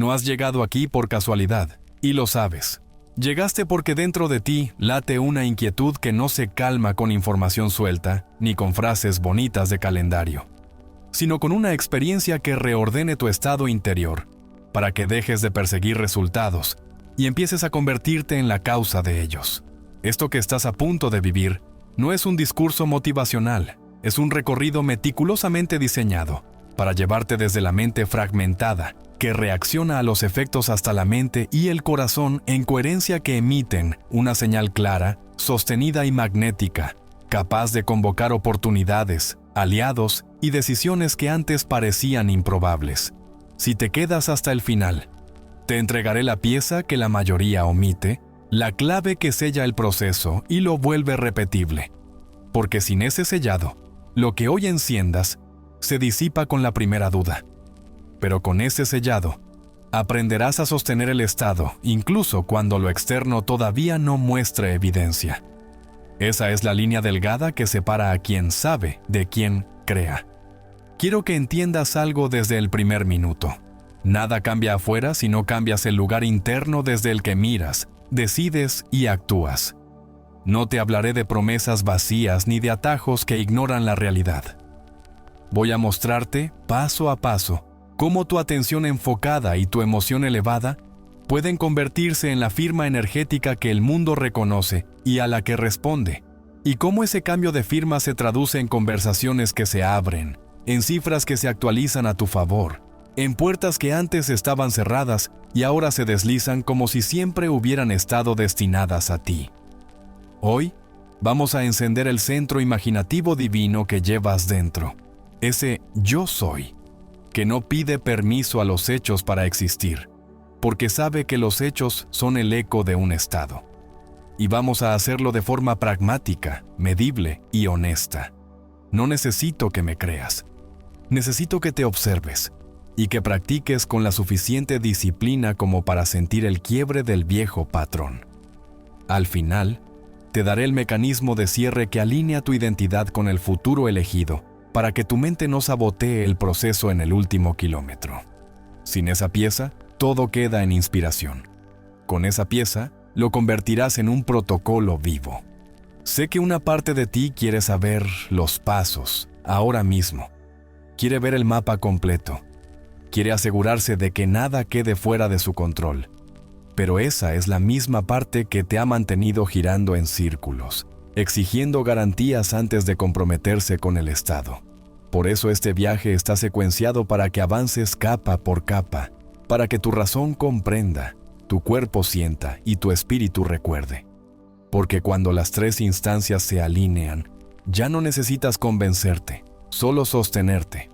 No has llegado aquí por casualidad, y lo sabes. Llegaste porque dentro de ti late una inquietud que no se calma con información suelta ni con frases bonitas de calendario, sino con una experiencia que reordene tu estado interior, para que dejes de perseguir resultados y empieces a convertirte en la causa de ellos. Esto que estás a punto de vivir no es un discurso motivacional, es un recorrido meticulosamente diseñado para llevarte desde la mente fragmentada, que reacciona a los efectos hasta la mente y el corazón en coherencia que emiten una señal clara, sostenida y magnética, capaz de convocar oportunidades, aliados y decisiones que antes parecían improbables. Si te quedas hasta el final, te entregaré la pieza que la mayoría omite, la clave que sella el proceso y lo vuelve repetible. Porque sin ese sellado, lo que hoy enciendas se disipa con la primera duda. Pero con ese sellado, aprenderás a sostener el estado, incluso cuando lo externo todavía no muestre evidencia. Esa es la línea delgada que separa a quien sabe de quien crea. Quiero que entiendas algo desde el primer minuto. Nada cambia afuera si no cambias el lugar interno desde el que miras, decides y actúas. No te hablaré de promesas vacías ni de atajos que ignoran la realidad. Voy a mostrarte, paso a paso, cómo tu atención enfocada y tu emoción elevada pueden convertirse en la firma energética que el mundo reconoce y a la que responde, y cómo ese cambio de firma se traduce en conversaciones que se abren, en cifras que se actualizan a tu favor, en puertas que antes estaban cerradas y ahora se deslizan como si siempre hubieran estado destinadas a ti. Hoy vamos a encender el centro imaginativo divino que llevas dentro, ese yo soy, que no pide permiso a los hechos para existir, porque sabe que los hechos son el eco de un estado. Y vamos a hacerlo de forma pragmática, medible y honesta. No necesito que me creas. Necesito que te observes y que practiques con la suficiente disciplina como para sentir el quiebre del viejo patrón. Al final, te daré el mecanismo de cierre que alinea tu identidad con el futuro elegido, para que tu mente no sabotee el proceso en el último kilómetro. Sin esa pieza, todo queda en inspiración. Con esa pieza, lo convertirás en un protocolo vivo. Sé que una parte de ti quiere saber los pasos, ahora mismo. Quiere ver el mapa completo. Quiere asegurarse de que nada quede fuera de su control. Pero esa es la misma parte que te ha mantenido girando en círculos, exigiendo garantías antes de comprometerse con el estado. Por eso este viaje está secuenciado para que avances capa por capa, para que tu razón comprenda, tu cuerpo sienta y tu espíritu recuerde. Porque cuando las tres instancias se alinean, ya no necesitas convencerte, solo sostenerte.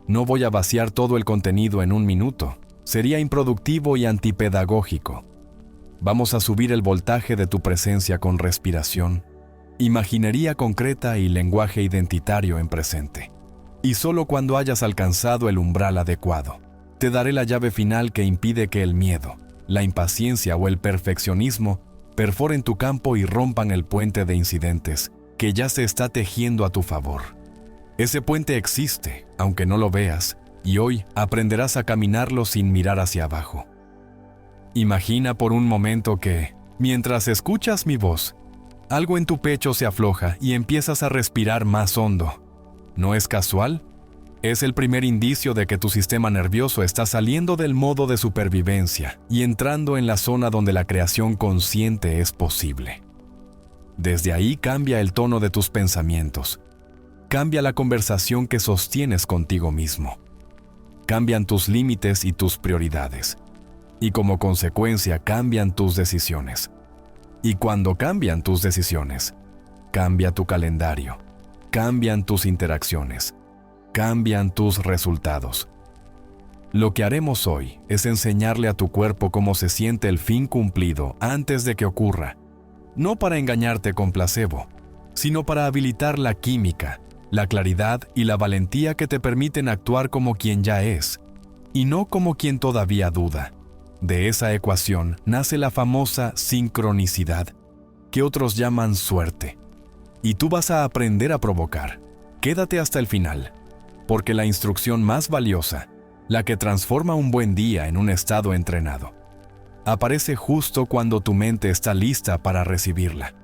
No voy a vaciar todo el contenido en un minuto, sería improductivo y antipedagógico. Vamos a subir el voltaje de tu presencia con respiración, imaginería concreta y lenguaje identitario en presente. Y solo cuando hayas alcanzado el umbral adecuado, te daré la llave final que impide que el miedo, la impaciencia o el perfeccionismo perforen tu campo y rompan el puente de incidentes que ya se está tejiendo a tu favor. Ese puente existe, aunque no lo veas, y hoy aprenderás a caminarlo sin mirar hacia abajo. Imagina por un momento que, mientras escuchas mi voz, algo en tu pecho se afloja y empiezas a respirar más hondo. ¿No es casual? Es el primer indicio de que tu sistema nervioso está saliendo del modo de supervivencia y entrando en la zona donde la creación consciente es posible. Desde ahí cambia el tono de tus pensamientos. Cambia la conversación que sostienes contigo mismo. Cambian tus límites y tus prioridades. Y como consecuencia cambian tus decisiones. Y cuando cambian tus decisiones, cambia tu calendario. Cambian tus interacciones. Cambian tus resultados. Lo que haremos hoy es enseñarle a tu cuerpo cómo se siente el fin cumplido antes de que ocurra. No para engañarte con placebo, sino para habilitar la química, la claridad y la valentía que te permiten actuar como quien ya es, y no como quien todavía duda. De esa ecuación nace la famosa sincronicidad, que otros llaman suerte. Y tú vas a aprender a provocar. Quédate hasta el final, porque la instrucción más valiosa la que transforma un buen día en un estado entrenado. Aparece justo cuando tu mente está lista para recibirla.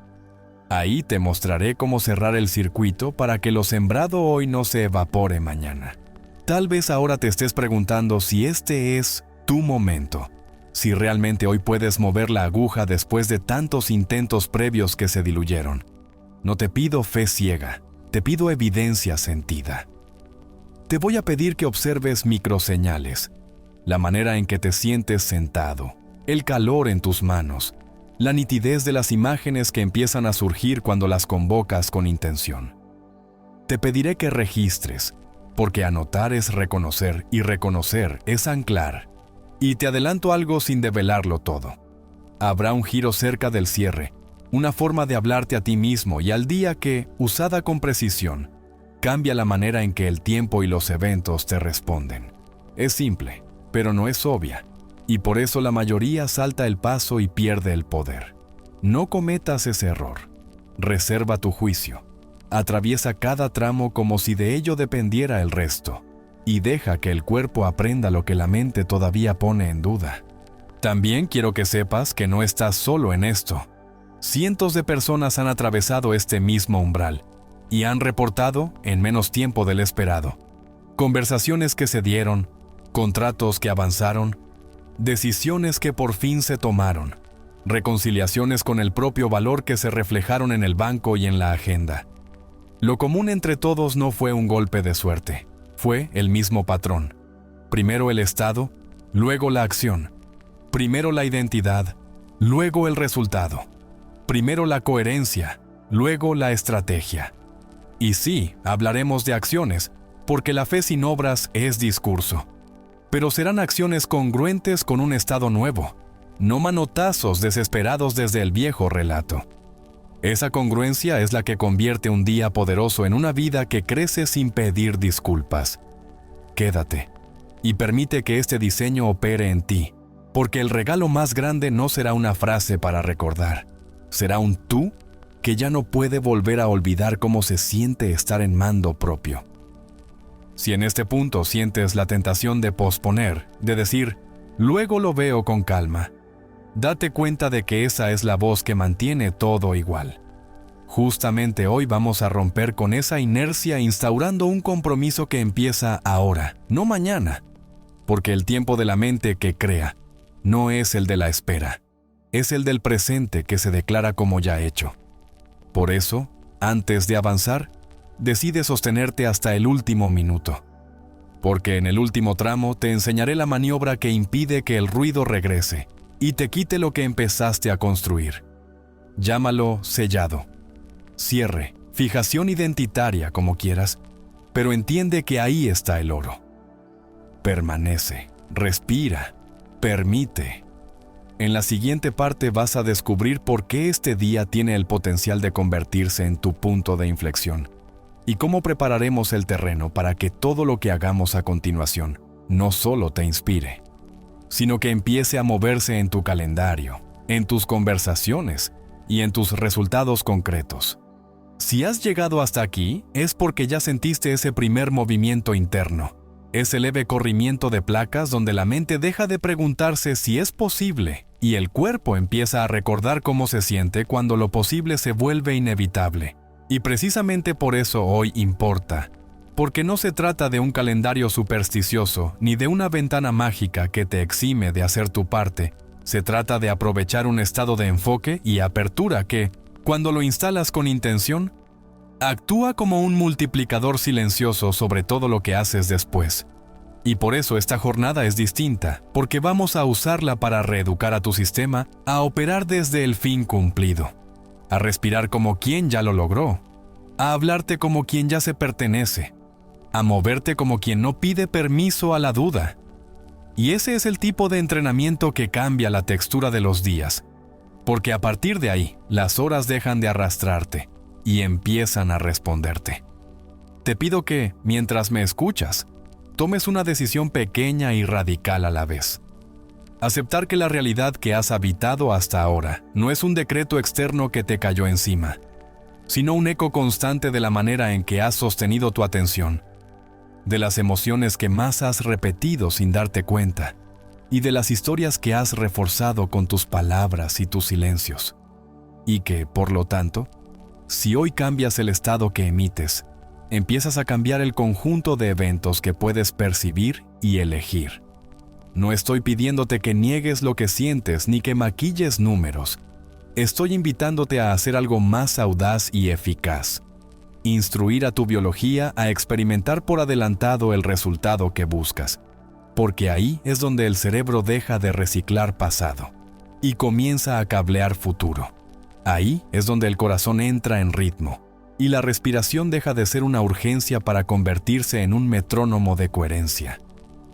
Ahí te mostraré cómo cerrar el circuito para que lo sembrado hoy no se evapore mañana. Tal vez ahora te estés preguntando si este es tu momento, si realmente hoy puedes mover la aguja después de tantos intentos previos que se diluyeron. No te pido fe ciega, te pido evidencia sentida. Te voy a pedir que observes microseñales, la manera en que te sientes sentado, el calor en tus manos, la nitidez de las imágenes que empiezan a surgir cuando las convocas con intención. Te pediré que registres, porque anotar es reconocer y reconocer es anclar. Y te adelanto algo sin develarlo todo. Habrá un giro cerca del cierre, una forma de hablarte a ti mismo y al día que, usada con precisión, cambia la manera en que el tiempo y los eventos te responden. Es simple, pero no es obvia, y por eso la mayoría salta el paso y pierde el poder. No cometas ese error. Reserva tu juicio. Atraviesa cada tramo como si de ello dependiera el resto, y deja que el cuerpo aprenda lo que la mente todavía pone en duda. También quiero que sepas que no estás solo en esto. Cientos de personas han atravesado este mismo umbral y han reportado, en menos tiempo del esperado, conversaciones que se dieron, contratos que avanzaron, decisiones que por fin se tomaron, reconciliaciones con el propio valor que se reflejaron en el banco y en la agenda. Lo común entre todos no fue un golpe de suerte, fue el mismo patrón. Primero el estado, luego la acción. Primero la identidad, luego el resultado. Primero la coherencia, luego la estrategia. Y sí, hablaremos de acciones, porque la fe sin obras es discurso. Pero serán acciones congruentes con un estado nuevo, no manotazos desesperados desde el viejo relato. Esa congruencia es la que convierte un día poderoso en una vida que crece sin pedir disculpas. Quédate y permite que este diseño opere en ti, porque el regalo más grande no será una frase para recordar, será un tú que ya no puede volver a olvidar cómo se siente estar en mando propio. Si en este punto sientes la tentación de posponer, de decir, luego lo veo con calma, date cuenta de que esa es la voz que mantiene todo igual. Justamente hoy vamos a romper con esa inercia instaurando un compromiso que empieza ahora, no mañana, porque el tiempo de la mente que crea no es el de la espera, es el del presente que se declara como ya hecho. Por eso, antes de avanzar, decide sostenerte hasta el último minuto, porque en el último tramo te enseñaré la maniobra que impide que el ruido regrese y te quite lo que empezaste a construir. Llámalo sellado, cierre, fijación identitaria, como quieras, pero entiende que ahí está el oro. Permanece, respira, permite. En la siguiente parte vas a descubrir por qué este día tiene el potencial de convertirse en tu punto de inflexión y cómo prepararemos el terreno para que todo lo que hagamos a continuación no solo te inspire, sino que empiece a moverse en tu calendario, en tus conversaciones y en tus resultados concretos. Si has llegado hasta aquí, es porque ya sentiste ese primer movimiento interno, ese leve corrimiento de placas donde la mente deja de preguntarse si es posible y el cuerpo empieza a recordar cómo se siente cuando lo posible se vuelve inevitable. Y precisamente por eso hoy importa, porque no se trata de un calendario supersticioso ni de una ventana mágica que te exime de hacer tu parte. Se trata de aprovechar un estado de enfoque y apertura que, cuando lo instalas con intención, actúa como un multiplicador silencioso sobre todo lo que haces después. Y por eso esta jornada es distinta, porque vamos a usarla para reeducar a tu sistema a operar desde el fin cumplido, a respirar como quien ya lo logró, a hablarte como quien ya se pertenece, a moverte como quien no pide permiso a la duda. Y ese es el tipo de entrenamiento que cambia la textura de los días, porque a partir de ahí, las horas dejan de arrastrarte y empiezan a responderte. Te pido que, mientras me escuchas, tomes una decisión pequeña y radical a la vez. Aceptar que la realidad que has habitado hasta ahora no es un decreto externo que te cayó encima, sino un eco constante de la manera en que has sostenido tu atención. de las emociones que más has repetido sin darte cuenta, y de las historias que has reforzado con tus palabras y tus silencios. Y que, por lo tanto, si hoy cambias el estado que emites, empiezas a cambiar el conjunto de eventos que puedes percibir y elegir. No estoy pidiéndote que niegues lo que sientes ni que maquilles números. Estoy invitándote a hacer algo más audaz y eficaz. Instruir a tu biología a experimentar por adelantado el resultado que buscas, porque ahí es donde el cerebro deja de reciclar pasado y comienza a cablear futuro. Ahí es donde el corazón entra en ritmo y la respiración deja de ser una urgencia para convertirse en un metrónomo de coherencia.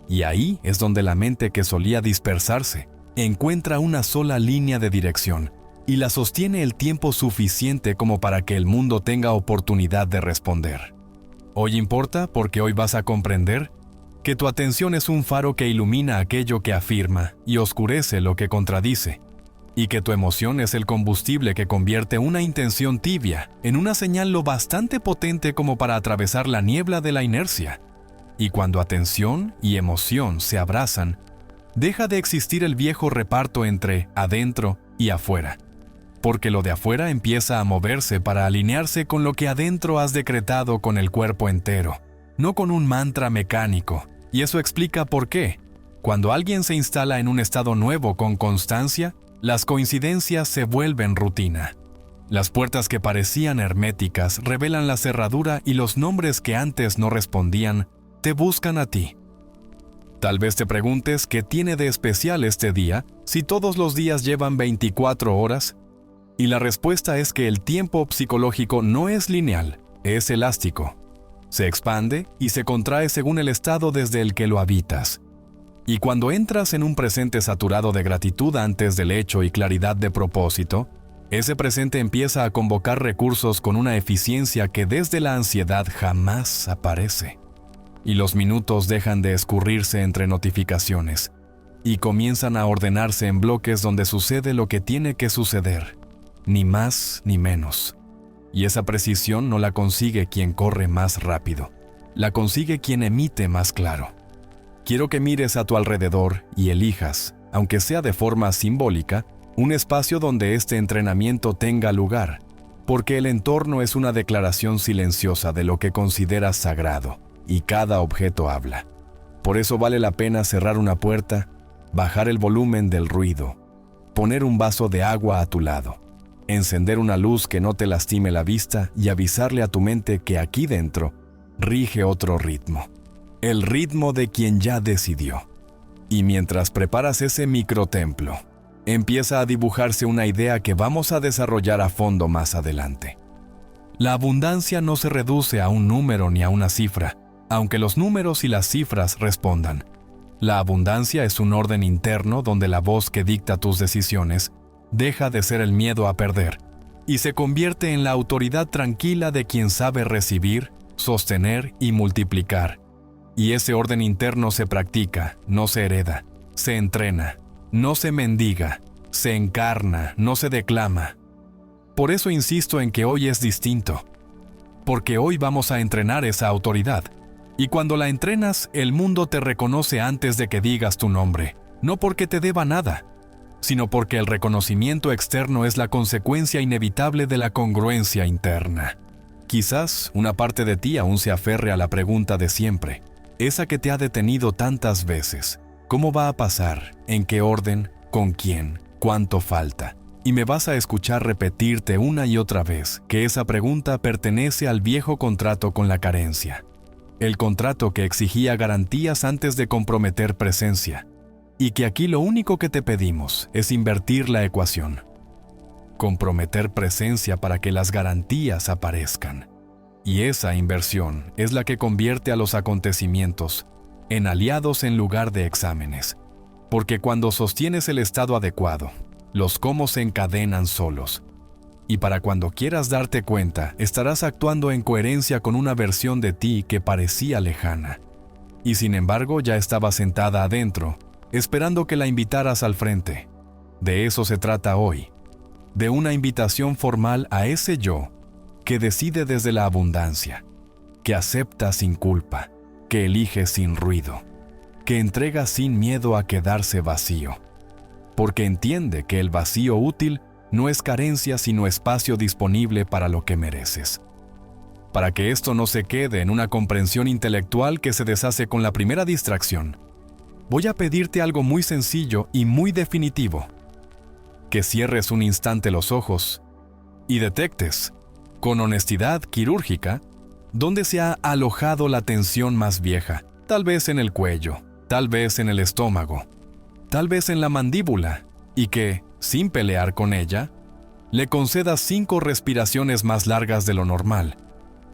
Y ahí es donde la mente que solía dispersarse encuentra una sola línea de dirección y la sostiene el tiempo suficiente como para que el mundo tenga oportunidad de responder. Hoy importa porque hoy vas a comprender que tu atención es un faro que ilumina aquello que afirma y oscurece lo que contradice, y que tu emoción es el combustible que convierte una intención tibia en una señal lo bastante potente como para atravesar la niebla de la inercia. Y cuando atención y emoción se abrazan, deja de existir el viejo reparto entre adentro y afuera, porque lo de afuera empieza a moverse para alinearse con lo que adentro has decretado con el cuerpo entero, no con un mantra mecánico. Y eso explica por qué, cuando alguien se instala en un estado nuevo con constancia, las coincidencias se vuelven rutina. Las puertas que parecían herméticas revelan la cerradura y los nombres que antes no respondían te buscan a ti. Tal vez te preguntes qué tiene de especial este día si todos los días llevan 24 horas. Y la respuesta es que el tiempo psicológico no es lineal, es elástico. Se expande y se contrae según el estado desde el que lo habitas. Y cuando entras en un presente saturado de gratitud antes del hecho y claridad de propósito, ese presente empieza a convocar recursos con una eficiencia que desde la ansiedad jamás aparece. Y los minutos dejan de escurrirse entre notificaciones y comienzan a ordenarse en bloques donde sucede lo que tiene que suceder, ni más ni menos. Y esa precisión no la consigue quien corre más rápido, la consigue quien emite más claro. Quiero que mires a tu alrededor y elijas, aunque sea de forma simbólica, un espacio donde este entrenamiento tenga lugar, porque el entorno es una declaración silenciosa de lo que consideras sagrado, y cada objeto habla. Por eso vale la pena cerrar una puerta, bajar el volumen del ruido, poner un vaso de agua a tu lado, encender una luz que no te lastime la vista y avisarle a tu mente que aquí dentro rige otro ritmo. El ritmo de quien ya decidió. Y mientras preparas ese microtemplo, empieza a dibujarse una idea que vamos a desarrollar a fondo más adelante. La abundancia no se reduce a un número ni a una cifra, aunque los números y las cifras respondan. La abundancia es un orden interno donde la voz que dicta tus decisiones deja de ser el miedo a perder y se convierte en la autoridad tranquila de quien sabe recibir, sostener y multiplicar. Y ese orden interno se practica, no se hereda, se entrena, no se mendiga, se encarna, no se declama. Por eso insisto en que hoy es distinto, porque hoy vamos a entrenar esa autoridad. Y cuando la entrenas, el mundo te reconoce antes de que digas tu nombre, no porque te deba nada, sino porque el reconocimiento externo es la consecuencia inevitable de la congruencia interna. Quizás una parte de ti aún se aferre a la pregunta de siempre, esa que te ha detenido tantas veces. ¿Cómo va a pasar? ¿En qué orden? ¿Con quién? ¿Cuánto falta? Y me vas a escuchar repetirte una y otra vez que esa pregunta pertenece al viejo contrato con la carencia. El contrato que exigía garantías antes de comprometer presencia. Y que aquí lo único que te pedimos es invertir la ecuación. Comprometer presencia para que las garantías aparezcan. Y esa inversión es la que convierte a los acontecimientos en aliados en lugar de exámenes. Porque cuando sostienes el estado adecuado, los cómo se encadenan solos. Y para cuando quieras darte cuenta, estarás actuando en coherencia con una versión de ti que parecía lejana. Y sin embargo ya estaba sentada adentro, esperando que la invitaras al frente. De eso se trata hoy. De una invitación formal a ese yo que decide desde la abundancia, que acepta sin culpa, que elige sin ruido, que entrega sin miedo a quedarse vacío, porque entiende que el vacío útil no es carencia sino espacio disponible para lo que mereces. Para que esto no se quede en una comprensión intelectual que se deshace con la primera distracción, voy a pedirte algo muy sencillo y muy definitivo. Que cierres un instante los ojos y detectes, con honestidad quirúrgica, dónde se ha alojado la tensión más vieja, tal vez en el cuello, tal vez en el estómago, tal vez en la mandíbula, y que, sin pelear con ella, le concedas 5 respiraciones más largas de lo normal,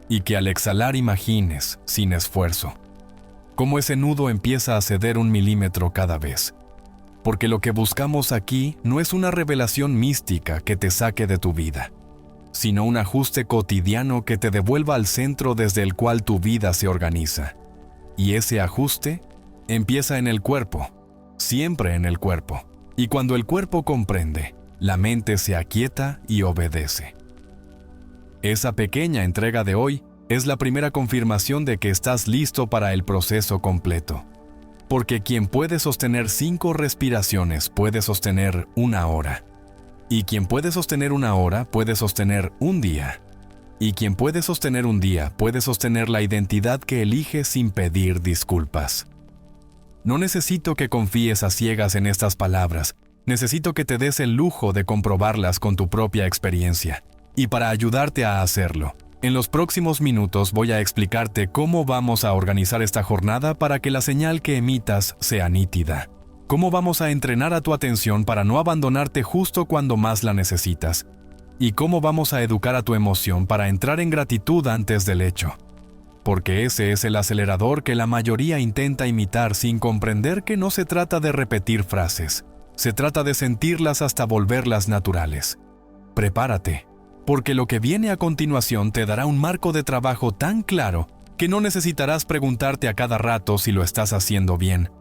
y que al exhalar imagines, sin esfuerzo, cómo ese nudo empieza a ceder 1 milímetro cada vez. Porque lo que buscamos aquí no es una revelación mística que te saque de tu vida, sino un ajuste cotidiano que te devuelva al centro desde el cual tu vida se organiza. Y ese ajuste empieza en el cuerpo, siempre en el cuerpo. Y cuando el cuerpo comprende, la mente se aquieta y obedece. Esa pequeña entrega de hoy es la primera confirmación de que estás listo para el proceso completo. Porque quien puede sostener 5 respiraciones puede sostener 1 hora. Y quien puede sostener 1 hora puede sostener 1 día. Y quien puede sostener 1 día puede sostener la identidad que elige sin pedir disculpas. No necesito que confíes a ciegas en estas palabras. Necesito que te des el lujo de comprobarlas con tu propia experiencia. Y para ayudarte a hacerlo, en los próximos minutos voy a explicarte cómo vamos a organizar esta jornada para que la señal que emitas sea nítida. Cómo vamos a entrenar a tu atención para no abandonarte justo cuando más la necesitas. Y cómo vamos a educar a tu emoción para entrar en gratitud antes del hecho. Porque ese es el acelerador que la mayoría intenta imitar sin comprender que no se trata de repetir frases. Se trata de sentirlas hasta volverlas naturales. Prepárate, porque lo que viene a continuación te dará un marco de trabajo tan claro que no necesitarás preguntarte a cada rato si lo estás haciendo bien.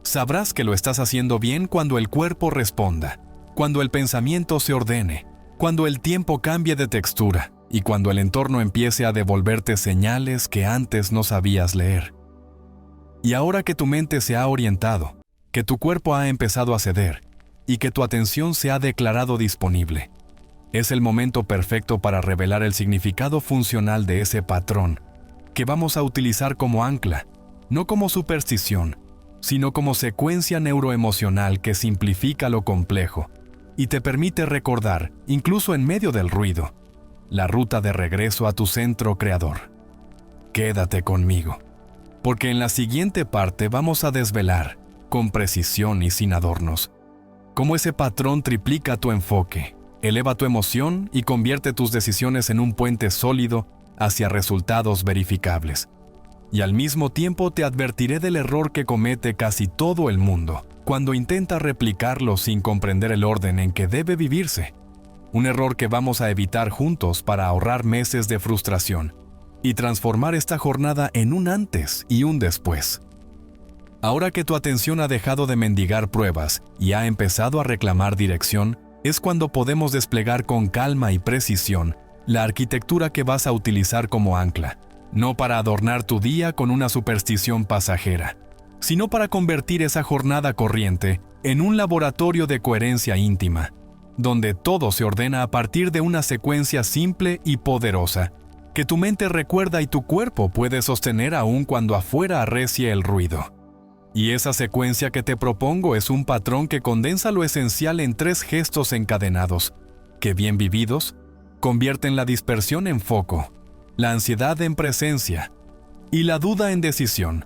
Sabrás que lo estás haciendo bien cuando el cuerpo responda, cuando el pensamiento se ordene, cuando el tiempo cambie de textura y cuando el entorno empiece a devolverte señales que antes no sabías leer. Y ahora que tu mente se ha orientado, que tu cuerpo ha empezado a ceder y que tu atención se ha declarado disponible, es el momento perfecto para revelar el significado funcional de ese patrón que vamos a utilizar como ancla, no como superstición, sino como secuencia neuroemocional que simplifica lo complejo y te permite recordar, incluso en medio del ruido, la ruta de regreso a tu centro creador. Quédate conmigo, porque en la siguiente parte vamos a desvelar, con precisión y sin adornos, cómo ese patrón triplica tu enfoque, eleva tu emoción y convierte tus decisiones en un puente sólido hacia resultados verificables. Y al mismo tiempo te advertiré del error que comete casi todo el mundo cuando intenta replicarlo sin comprender el orden en que debe vivirse. Un error que vamos a evitar juntos para ahorrar meses de frustración y transformar esta jornada en un antes y un después. Ahora que tu atención ha dejado de mendigar pruebas y ha empezado a reclamar dirección, es cuando podemos desplegar con calma y precisión la arquitectura que vas a utilizar como ancla, no para adornar tu día con una superstición pasajera, sino para convertir esa jornada corriente en un laboratorio de coherencia íntima, donde todo se ordena a partir de una secuencia simple y poderosa, que tu mente recuerda y tu cuerpo puede sostener aún cuando afuera arrecie el ruido. Y esa secuencia que te propongo es un patrón que condensa lo esencial en 3 gestos encadenados, que bien vividos, convierten la dispersión en foco, la ansiedad en presencia y la duda en decisión.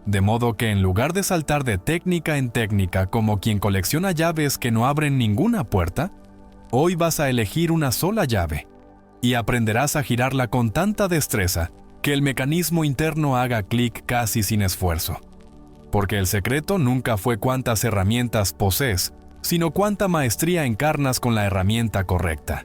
De modo que en lugar de saltar de técnica en técnica como quien colecciona llaves que no abren ninguna puerta, hoy vas a elegir una sola llave y aprenderás a girarla con tanta destreza que el mecanismo interno haga clic casi sin esfuerzo. Porque el secreto nunca fue cuántas herramientas posees, sino cuánta maestría encarnas con la herramienta correcta.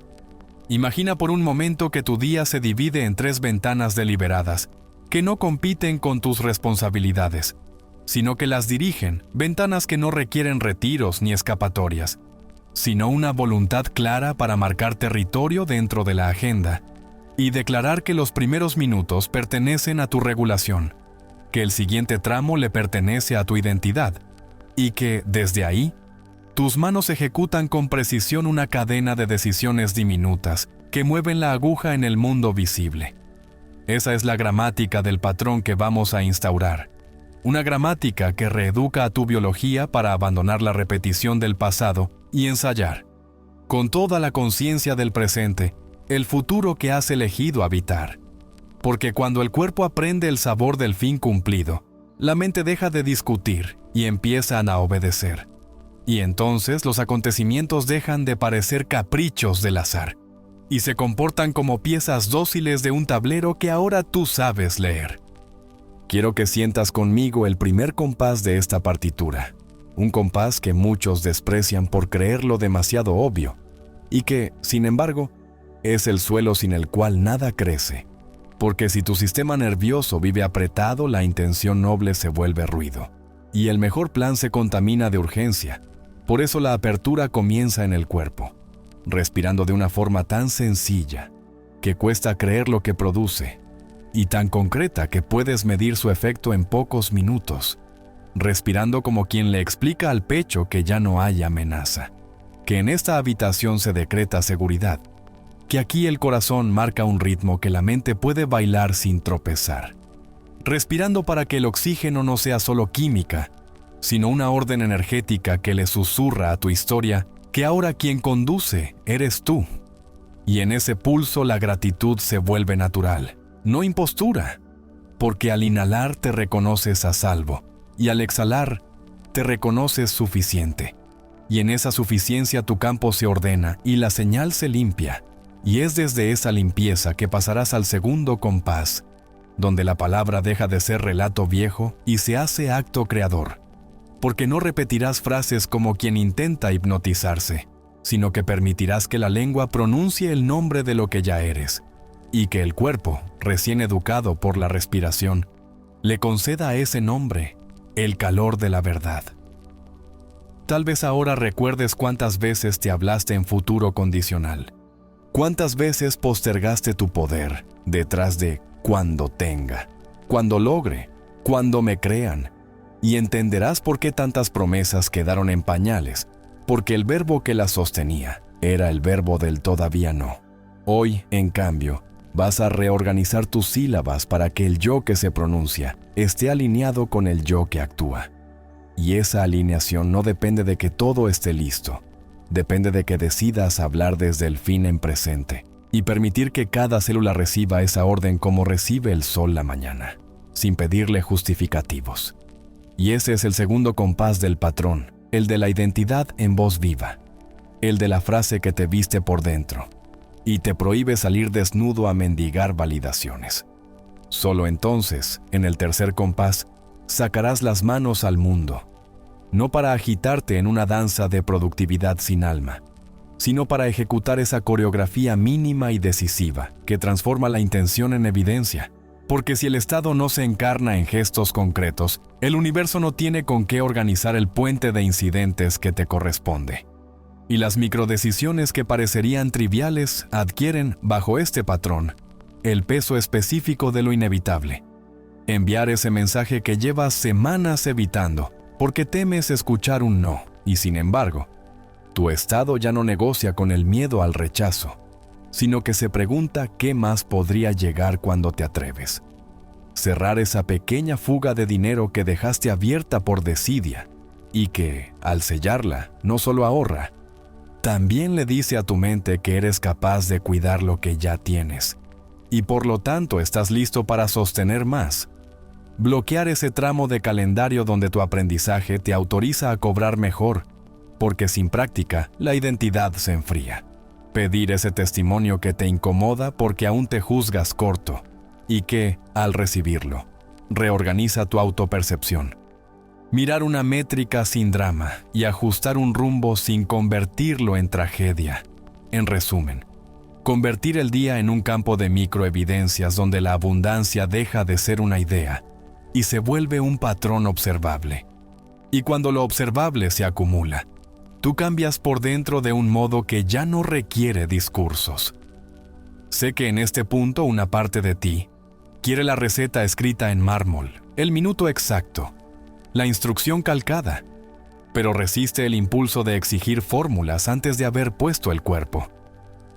Imagina por un momento que tu día se divide en 3 ventanas deliberadas, que no compiten con tus responsabilidades, sino que las dirigen, ventanas que no requieren retiros ni escapatorias, sino una voluntad clara para marcar territorio dentro de la agenda y declarar que los primeros minutos pertenecen a tu regulación, que el siguiente tramo le pertenece a tu identidad y que, desde ahí, tus manos ejecutan con precisión una cadena de decisiones diminutas que mueven la aguja en el mundo visible. Esa es la gramática del patrón que vamos a instaurar. Una gramática que reeduca a tu biología para abandonar la repetición del pasado y ensayar, con toda la conciencia del presente, el futuro que has elegido habitar. Porque cuando el cuerpo aprende el sabor del fin cumplido, la mente deja de discutir y empiezan a obedecer. Y entonces los acontecimientos dejan de parecer caprichos del azar y se comportan como piezas dóciles de un tablero que ahora tú sabes leer. Quiero que sientas conmigo el primer compás de esta partitura, un compás que muchos desprecian por creerlo demasiado obvio y que, sin embargo, es el suelo sin el cual nada crece. Porque si tu sistema nervioso vive apretado, la intención noble se vuelve ruido y el mejor plan se contamina de urgencia. Por eso la apertura comienza en el cuerpo, respirando de una forma tan sencilla que cuesta creer lo que produce y tan concreta que puedes medir su efecto en pocos minutos, respirando como quien le explica al pecho que ya no hay amenaza, que en esta habitación se decreta seguridad, que aquí el corazón marca un ritmo que la mente puede bailar sin tropezar, respirando para que el oxígeno no sea solo química, sino una orden energética que le susurra a tu historia que ahora quien conduce eres tú. Y en ese pulso la gratitud se vuelve natural, no impostura, porque al inhalar te reconoces a salvo y al exhalar te reconoces suficiente. Y en esa suficiencia tu campo se ordena y la señal se limpia. Y es desde esa limpieza que pasarás al segundo compás, donde la palabra deja de ser relato viejo y se hace acto creador. Porque no repetirás frases como quien intenta hipnotizarse, sino que permitirás que la lengua pronuncie el nombre de lo que ya eres, y que el cuerpo, recién educado por la respiración, le conceda a ese nombre el calor de la verdad. Tal vez ahora recuerdes cuántas veces te hablaste en futuro condicional, cuántas veces postergaste tu poder detrás de cuando tenga, cuando logre, cuando me crean, y entenderás por qué tantas promesas quedaron en pañales, porque el verbo que las sostenía era el verbo del todavía no. Hoy, en cambio, vas a reorganizar tus sílabas para que el yo que se pronuncia esté alineado con el yo que actúa. Y esa alineación no depende de que todo esté listo, depende de que decidas hablar desde el fin en presente y permitir que cada célula reciba esa orden como recibe el sol la mañana, sin pedirle justificativos. Y ese es el segundo compás del patrón, el de la identidad en voz viva, el de la frase que te viste por dentro y te prohíbe salir desnudo a mendigar validaciones. Solo entonces, en el tercer compás, sacarás las manos al mundo, no para agitarte en una danza de productividad sin alma, sino para ejecutar esa coreografía mínima y decisiva que transforma la intención en evidencia. Porque si el estado no se encarna en gestos concretos, el universo no tiene con qué organizar el puente de incidentes que te corresponde. Y las microdecisiones que parecerían triviales adquieren, bajo este patrón, el peso específico de lo inevitable. Enviar ese mensaje que llevas semanas evitando, porque temes escuchar un no, y sin embargo, tu estado ya no negocia con el miedo al rechazo, sino que se pregunta qué más podría llegar cuando te atreves. Cerrar esa pequeña fuga de dinero que dejaste abierta por desidia y que, al sellarla, no solo ahorra, también le dice a tu mente que eres capaz de cuidar lo que ya tienes y por lo tanto estás listo para sostener más. Bloquear ese tramo de calendario donde tu aprendizaje te autoriza a cobrar mejor, porque sin práctica la identidad se enfría. Pedir ese testimonio que te incomoda porque aún te juzgas corto y que, al recibirlo, reorganiza tu autopercepción. Mirar una métrica sin drama y ajustar un rumbo sin convertirlo en tragedia. En resumen, convertir el día en un campo de microevidencias donde la abundancia deja de ser una idea y se vuelve un patrón observable. Y cuando lo observable se acumula, tú cambias por dentro de un modo que ya no requiere discursos. Sé que en este punto una parte de ti quiere la receta escrita en mármol, el minuto exacto, la instrucción calcada, pero resiste el impulso de exigir fórmulas antes de haber puesto el cuerpo.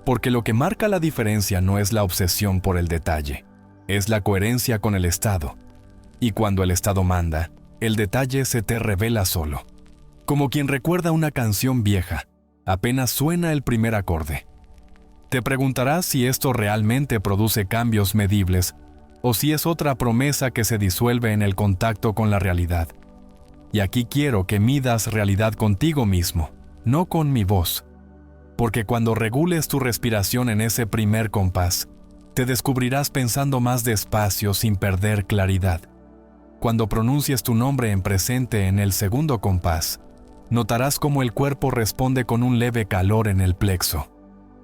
Porque lo que marca la diferencia no es la obsesión por el detalle, es la coherencia con el estado. Y cuando el estado manda, el detalle se te revela solo. Como quien recuerda una canción vieja, apenas suena el primer acorde. Te preguntarás si esto realmente produce cambios medibles o si es otra promesa que se disuelve en el contacto con la realidad. Y aquí quiero que midas realidad contigo mismo, no con mi voz. Porque cuando regules tu respiración en ese primer compás, te descubrirás pensando más despacio sin perder claridad. Cuando pronuncies tu nombre en presente en el segundo compás, notarás cómo el cuerpo responde con un leve calor en el plexo,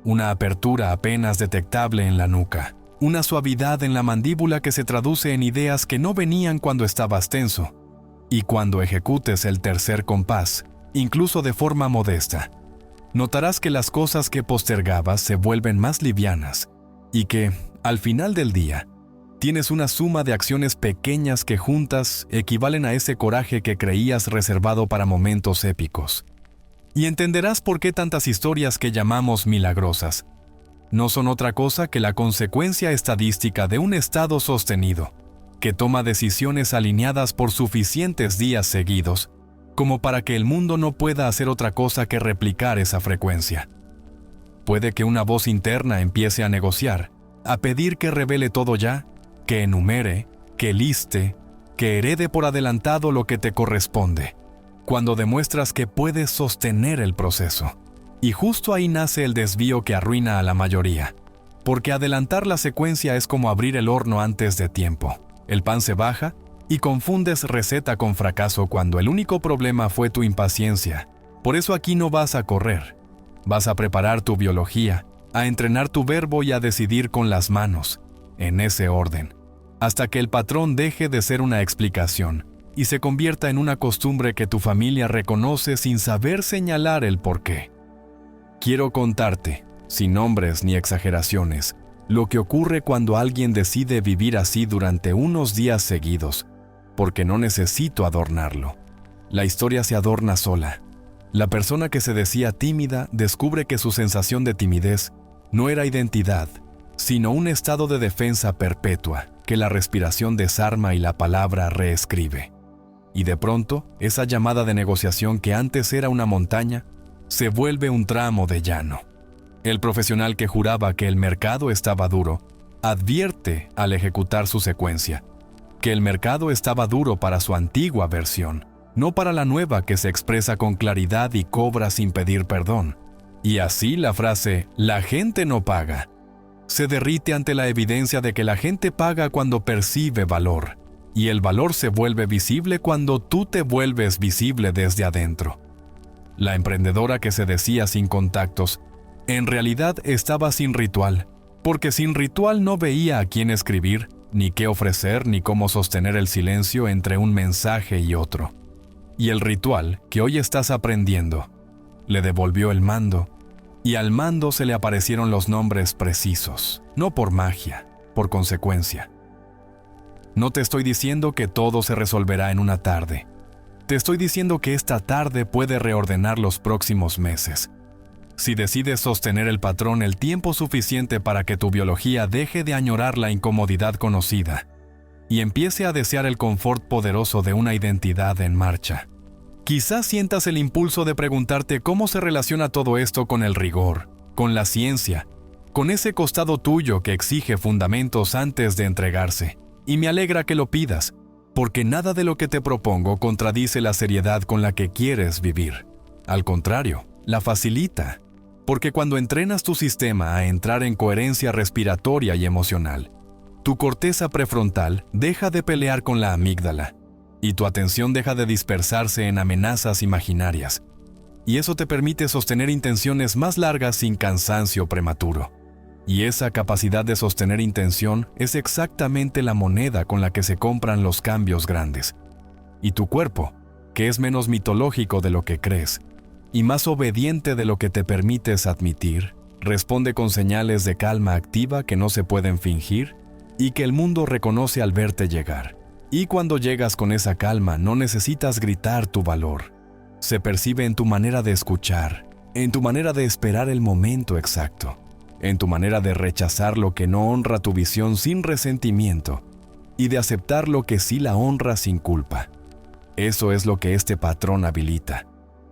una apertura apenas detectable en la nuca, una suavidad en la mandíbula que se traduce en ideas que no venían cuando estabas tenso. Y cuando ejecutes el tercer compás, incluso de forma modesta, notarás que las cosas que postergabas se vuelven más livianas y que, al final del día, tienes una suma de acciones pequeñas que juntas equivalen a ese coraje que creías reservado para momentos épicos. Y entenderás por qué tantas historias que llamamos milagrosas no son otra cosa que la consecuencia estadística de un estado sostenido, que toma decisiones alineadas por suficientes días seguidos, como para que el mundo no pueda hacer otra cosa que replicar esa frecuencia. Puede que una voz interna empiece a negociar, a pedir que revele todo ya, que enumere, que liste, que herede por adelantado lo que te corresponde, cuando demuestras que puedes sostener el proceso. Y justo ahí nace el desvío que arruina a la mayoría, porque adelantar la secuencia es como abrir el horno antes de tiempo. El pan se baja y confundes receta con fracaso cuando el único problema fue tu impaciencia. Por eso aquí no vas a correr. Vas a preparar tu biología, a entrenar tu verbo y a decidir con las manos, en ese orden, hasta que el patrón deje de ser una explicación y se convierta en una costumbre que tu familia reconoce sin saber señalar el porqué. Quiero contarte, sin nombres ni exageraciones, lo que ocurre cuando alguien decide vivir así durante unos días seguidos, porque no necesito adornarlo. La historia se adorna sola. La persona que se decía tímida descubre que su sensación de timidez no era identidad, sino un estado de defensa perpetua que la respiración desarma y la palabra reescribe. Y de pronto, esa llamada de negociación que antes era una montaña, se vuelve un tramo de llano. El profesional que juraba que el mercado estaba duro, advierte al ejecutar su secuencia, que el mercado estaba duro para su antigua versión, no para la nueva que se expresa con claridad y cobra sin pedir perdón. Y así la frase «la gente no paga» se derrite ante la evidencia de que la gente paga cuando percibe valor, y el valor se vuelve visible cuando tú te vuelves visible desde adentro. La emprendedora que se decía sin contactos, en realidad estaba sin ritual, porque sin ritual no veía a quién escribir, ni qué ofrecer, ni cómo sostener el silencio entre un mensaje y otro. Y el ritual, que hoy estás aprendiendo, le devolvió el mando, y al mando se le aparecieron los nombres precisos, no por magia, por consecuencia. No te estoy diciendo que todo se resolverá en una tarde. Te estoy diciendo que esta tarde puede reordenar los próximos meses. Si decides sostener el patrón el tiempo suficiente para que tu biología deje de añorar la incomodidad conocida y empiece a desear el confort poderoso de una identidad en marcha. Quizás sientas el impulso de preguntarte cómo se relaciona todo esto con el rigor, con la ciencia, con ese costado tuyo que exige fundamentos antes de entregarse. Y me alegra que lo pidas, porque nada de lo que te propongo contradice la seriedad con la que quieres vivir. Al contrario, la facilita, porque cuando entrenas tu sistema a entrar en coherencia respiratoria y emocional, tu corteza prefrontal deja de pelear con la amígdala, y tu atención deja de dispersarse en amenazas imaginarias, y eso te permite sostener intenciones más largas sin cansancio prematuro. Y esa capacidad de sostener intención es exactamente la moneda con la que se compran los cambios grandes. Y tu cuerpo, que es menos mitológico de lo que crees, y más obediente de lo que te permites admitir, responde con señales de calma activa que no se pueden fingir y que el mundo reconoce al verte llegar. Y cuando llegas con esa calma, no necesitas gritar tu valor. Se percibe en tu manera de escuchar, en tu manera de esperar el momento exacto, en tu manera de rechazar lo que no honra tu visión sin resentimiento y de aceptar lo que sí la honra sin culpa. Eso es lo que este patrón habilita.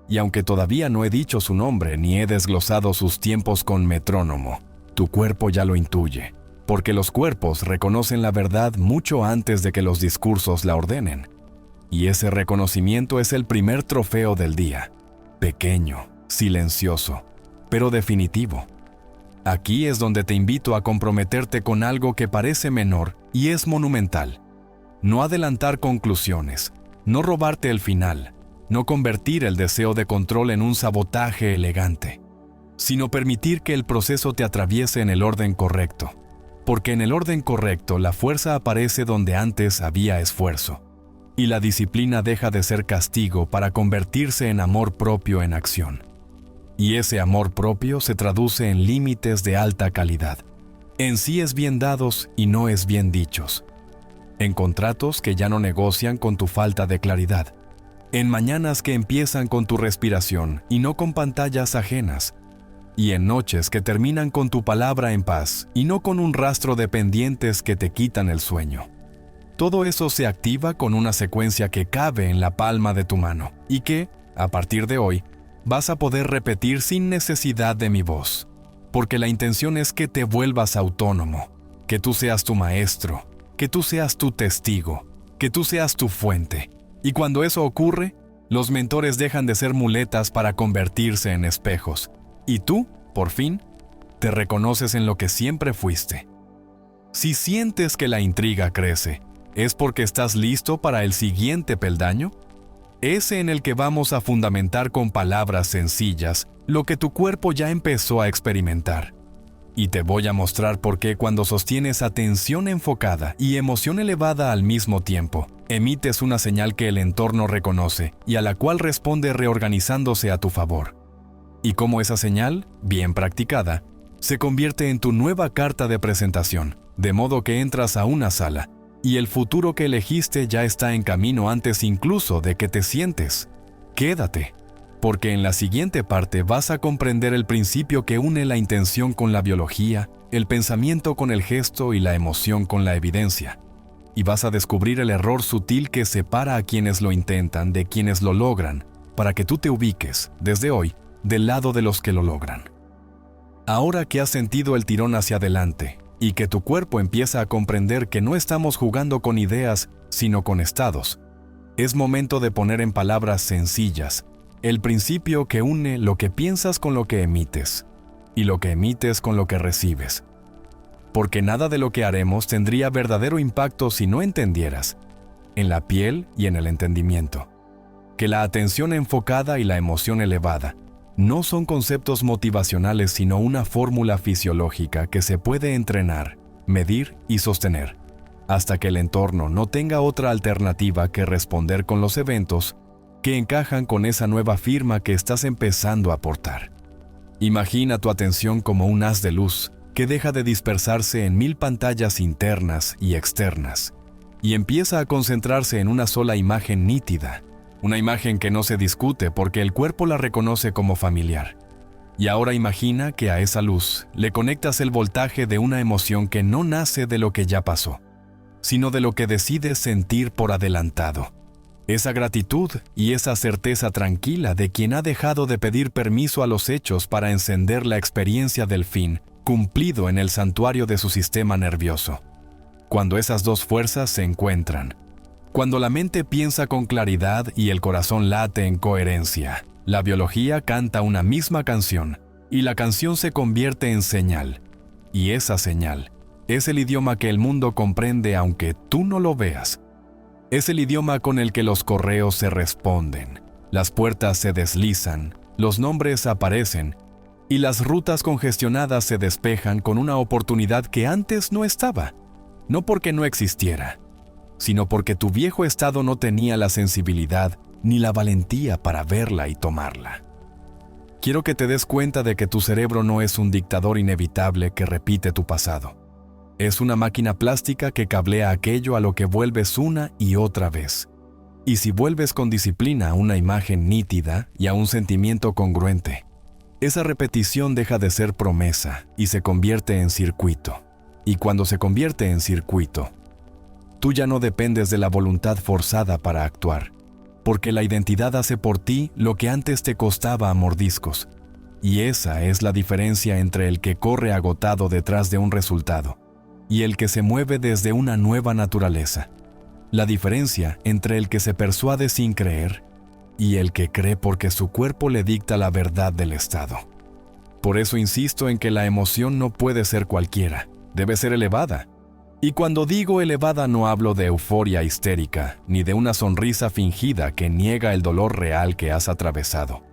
Y aunque todavía no he dicho su nombre ni he desglosado sus tiempos con metrónomo, tu cuerpo ya lo intuye, porque los cuerpos reconocen la verdad mucho antes de que los discursos la ordenen. Y ese reconocimiento es el primer trofeo del día, pequeño, silencioso, pero definitivo. Aquí es donde te invito a comprometerte con algo que parece menor y es monumental. No adelantar conclusiones, no robarte el final, no convertir el deseo de control en un sabotaje elegante, sino permitir que el proceso te atraviese en el orden correcto, porque en el orden correcto la fuerza aparece donde antes había esfuerzo, y la disciplina deja de ser castigo para convertirse en amor propio en acción. Y ese amor propio se traduce en límites de alta calidad, en sí es bien dados y no es bien dichos, en contratos que ya no negocian con tu falta de claridad, en mañanas que empiezan con tu respiración y no con pantallas ajenas, y en noches que terminan con tu palabra en paz y no con un rastro de pendientes que te quitan el sueño. Todo eso se activa con una secuencia que cabe en la palma de tu mano y que, a partir de hoy, vas a poder repetir sin necesidad de mi voz, porque la intención es que te vuelvas autónomo, que tú seas tu maestro, que tú seas tu testigo, que tú seas tu fuente. Y cuando eso ocurre, los mentores dejan de ser muletas para convertirse en espejos. Y tú, por fin, te reconoces en lo que siempre fuiste. Si sientes que la intriga crece, ¿es porque estás listo para el siguiente peldaño? Ese en el que vamos a fundamentar con palabras sencillas lo que tu cuerpo ya empezó a experimentar. Y te voy a mostrar por qué cuando sostienes atención enfocada y emoción elevada al mismo tiempo, emites una señal que el entorno reconoce y a la cual responde reorganizándose a tu favor. Y cómo esa señal, bien practicada, se convierte en tu nueva carta de presentación, de modo que entras a una sala y el futuro que elegiste ya está en camino antes incluso de que te sientes. Quédate, porque en la siguiente parte vas a comprender el principio que une la intención con la biología, el pensamiento con el gesto y la emoción con la evidencia. Y vas a descubrir el error sutil que separa a quienes lo intentan de quienes lo logran, para que tú te ubiques, desde hoy, del lado de los que lo logran. Ahora que has sentido el tirón hacia adelante, y que tu cuerpo empieza a comprender que no estamos jugando con ideas, sino con estados, es momento de poner en palabras sencillas el principio que une lo que piensas con lo que emites, y lo que emites con lo que recibes. Porque nada de lo que haremos tendría verdadero impacto si no entendieras, en la piel y en el entendimiento, que la atención enfocada y la emoción elevada no son conceptos motivacionales sino una fórmula fisiológica que se puede entrenar, medir y sostener, hasta que el entorno no tenga otra alternativa que responder con los eventos que encajan con esa nueva firma que estás empezando a aportar. Imagina tu atención como un haz de luz que deja de dispersarse en 1000 pantallas internas y externas y empieza a concentrarse en una sola imagen nítida, una imagen que no se discute porque el cuerpo la reconoce como familiar. Y ahora imagina que a esa luz le conectas el voltaje de una emoción que no nace de lo que ya pasó, sino de lo que decides sentir por adelantado. Esa gratitud y esa certeza tranquila de quien ha dejado de pedir permiso a los hechos para encender la experiencia del fin cumplido en el santuario de su sistema nervioso. Cuando esas dos fuerzas se encuentran, cuando la mente piensa con claridad y el corazón late en coherencia, la biología canta una misma canción y la canción se convierte en señal. Y esa señal es el idioma que el mundo comprende aunque tú no lo veas. Es el idioma con el que los correos se responden, las puertas se deslizan, los nombres aparecen y las rutas congestionadas se despejan con una oportunidad que antes no estaba, no porque no existiera, sino porque tu viejo estado no tenía la sensibilidad ni la valentía para verla y tomarla. Quiero que te des cuenta de que tu cerebro no es un dictador inevitable que repite tu pasado. Es una máquina plástica que cablea aquello a lo que vuelves una y otra vez. Y si vuelves con disciplina a una imagen nítida y a un sentimiento congruente, esa repetición deja de ser promesa y se convierte en circuito. Y cuando se convierte en circuito, tú ya no dependes de la voluntad forzada para actuar, porque la identidad hace por ti lo que antes te costaba a mordiscos. Y esa es la diferencia entre el que corre agotado detrás de un resultado y el que se mueve desde una nueva naturaleza. La diferencia entre el que se persuade sin creer y el que cree porque su cuerpo le dicta la verdad del estado. Por eso insisto en que la emoción no puede ser cualquiera, debe ser elevada. Y cuando digo elevada no hablo de euforia histérica, ni de una sonrisa fingida que niega el dolor real que has atravesado.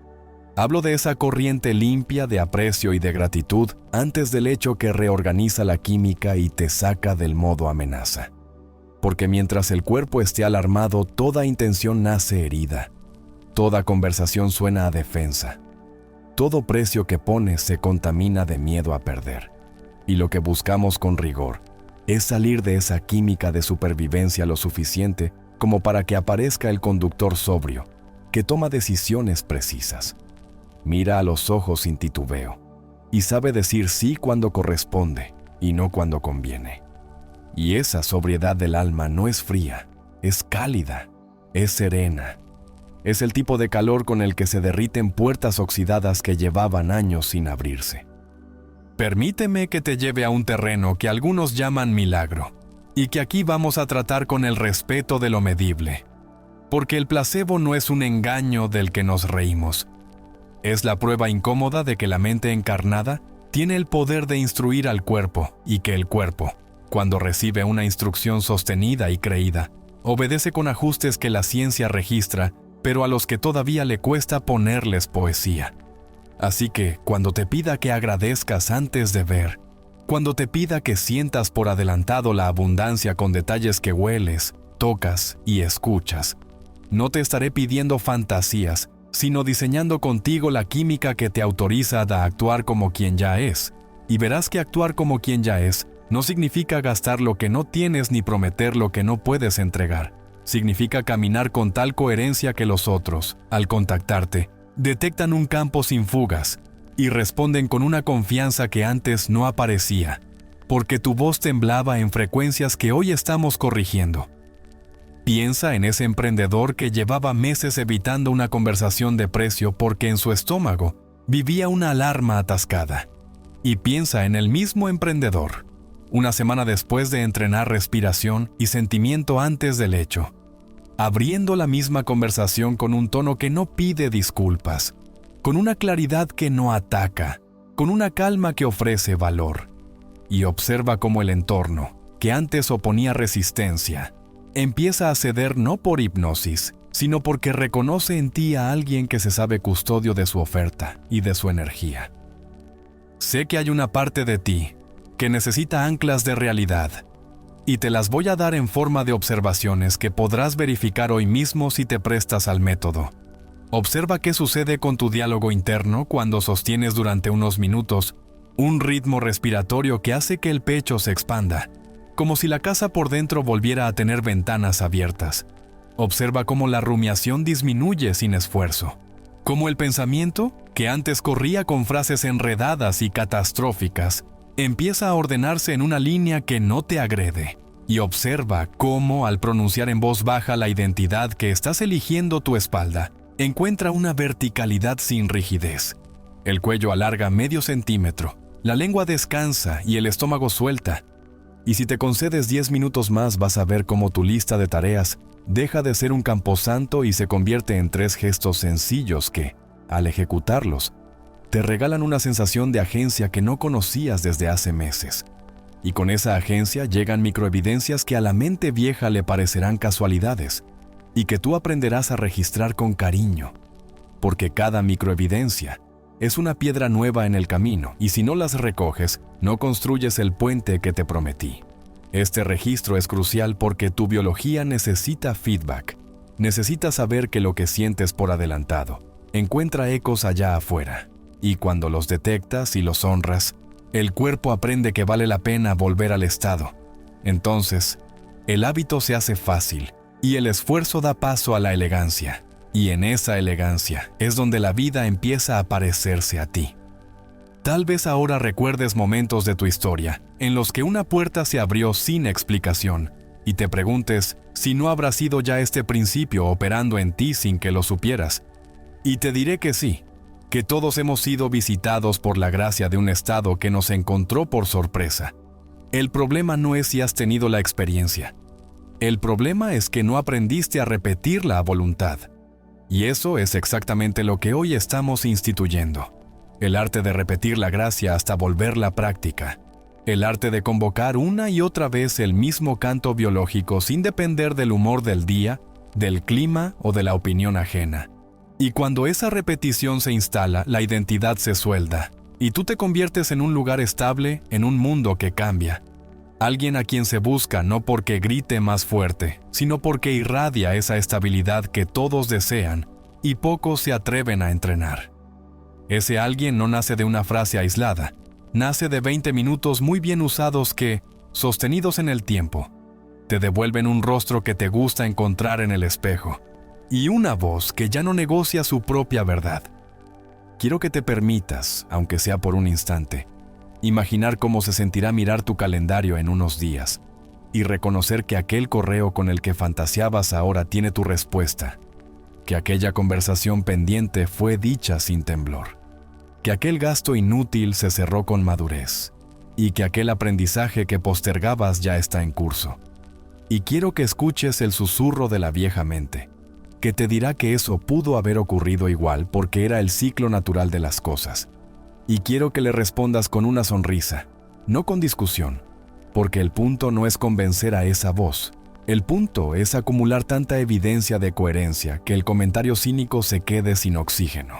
Hablo de esa corriente limpia de aprecio y de gratitud antes del hecho que reorganiza la química y te saca del modo amenaza. Porque mientras el cuerpo esté alarmado, toda intención nace herida. Toda conversación suena a defensa. Todo precio que pones se contamina de miedo a perder. Y lo que buscamos con rigor es salir de esa química de supervivencia lo suficiente como para que aparezca el conductor sobrio, que toma decisiones precisas. Mira a los ojos sin titubeo y sabe decir sí cuando corresponde y no cuando conviene. Y esa sobriedad del alma no es fría, es cálida, es serena. Es el tipo de calor con el que se derriten puertas oxidadas que llevaban años sin abrirse. Permíteme que te lleve a un terreno que algunos llaman milagro, y que aquí vamos a tratar con el respeto de lo medible, porque el placebo no es un engaño del que nos reímos. Es la prueba incómoda de que la mente encarnada tiene el poder de instruir al cuerpo y que el cuerpo, cuando recibe una instrucción sostenida y creída, obedece con ajustes que la ciencia registra, pero a los que todavía le cuesta ponerles poesía. Así que, cuando te pida que agradezcas antes de ver, cuando te pida que sientas por adelantado la abundancia con detalles que hueles, tocas y escuchas, no te estaré pidiendo fantasías, sino diseñando contigo la química que te autoriza a actuar como quien ya es. Y verás que actuar como quien ya es no significa gastar lo que no tienes ni prometer lo que no puedes entregar. Significa caminar con tal coherencia que los otros, al contactarte, detectan un campo sin fugas y responden con una confianza que antes no aparecía, porque tu voz temblaba en frecuencias que hoy estamos corrigiendo. Piensa en ese emprendedor que llevaba meses evitando una conversación de precio porque en su estómago vivía una alarma atascada. Y piensa en el mismo emprendedor, una semana después de entrenar respiración y sentimiento antes del hecho, abriendo la misma conversación con un tono que no pide disculpas, con una claridad que no ataca, con una calma que ofrece valor. Y observa cómo el entorno, que antes oponía resistencia, empieza a ceder no por hipnosis, sino porque reconoce en ti a alguien que se sabe custodio de su oferta y de su energía. Sé que hay una parte de ti que necesita anclas de realidad, y te las voy a dar en forma de observaciones que podrás verificar hoy mismo si te prestas al método. Observa qué sucede con tu diálogo interno cuando sostienes durante unos minutos un ritmo respiratorio que hace que el pecho se expanda, como si la casa por dentro volviera a tener ventanas abiertas. Observa cómo la rumiación disminuye sin esfuerzo, cómo el pensamiento, que antes corría con frases enredadas y catastróficas, empieza a ordenarse en una línea que no te agrede. Y observa cómo, al pronunciar en voz baja la identidad que estás eligiendo tu espalda, encuentra una verticalidad sin rigidez. El cuello alarga medio centímetro, la lengua descansa y el estómago suelta. Y si te concedes 10 minutos más vas a ver cómo tu lista de tareas deja de ser un camposanto y se convierte en 3 gestos sencillos que, al ejecutarlos, te regalan una sensación de agencia que no conocías desde hace meses. Y con esa agencia llegan microevidencias que a la mente vieja le parecerán casualidades y que tú aprenderás a registrar con cariño, porque cada microevidencia es una piedra nueva en el camino y si no las recoges, no construyes el puente que te prometí. Este registro es crucial porque tu biología necesita feedback. Necesita saber que lo que sientes por adelantado encuentra ecos allá afuera. Y cuando los detectas y los honras, el cuerpo aprende que vale la pena volver al estado. Entonces, el hábito se hace fácil y el esfuerzo da paso a la elegancia. Y en esa elegancia es donde la vida empieza a parecerse a ti. Tal vez ahora recuerdes momentos de tu historia en los que una puerta se abrió sin explicación y te preguntes si no habrá sido ya este principio operando en ti sin que lo supieras. Y te diré que sí, que todos hemos sido visitados por la gracia de un estado que nos encontró por sorpresa. El problema no es si has tenido la experiencia. El problema es que no aprendiste a repetirla a voluntad. Y eso es exactamente lo que hoy estamos instituyendo. El arte de repetir la gracia hasta volverla práctica. El arte de convocar una y otra vez el mismo canto biológico sin depender del humor del día, del clima o de la opinión ajena. Y cuando esa repetición se instala, la identidad se suelda, y tú te conviertes en un lugar estable, en un mundo que cambia. Alguien a quien se busca no porque grite más fuerte, sino porque irradia esa estabilidad que todos desean y pocos se atreven a entrenar. Ese alguien no nace de una frase aislada, nace de 20 minutos muy bien usados que, sostenidos en el tiempo, te devuelven un rostro que te gusta encontrar en el espejo y una voz que ya no negocia su propia verdad. Quiero que te permitas, aunque sea por un instante, imaginar cómo se sentirá mirar tu calendario en unos días y reconocer que aquel correo con el que fantaseabas ahora tiene tu respuesta, que aquella conversación pendiente fue dicha sin temblor, que aquel gasto inútil se cerró con madurez y que aquel aprendizaje que postergabas ya está en curso. Y quiero que escuches el susurro de la vieja mente, que te dirá que eso pudo haber ocurrido igual porque era el ciclo natural de las cosas. Y quiero que le respondas con una sonrisa, no con discusión, porque el punto no es convencer a esa voz. El punto es acumular tanta evidencia de coherencia que el comentario cínico se quede sin oxígeno.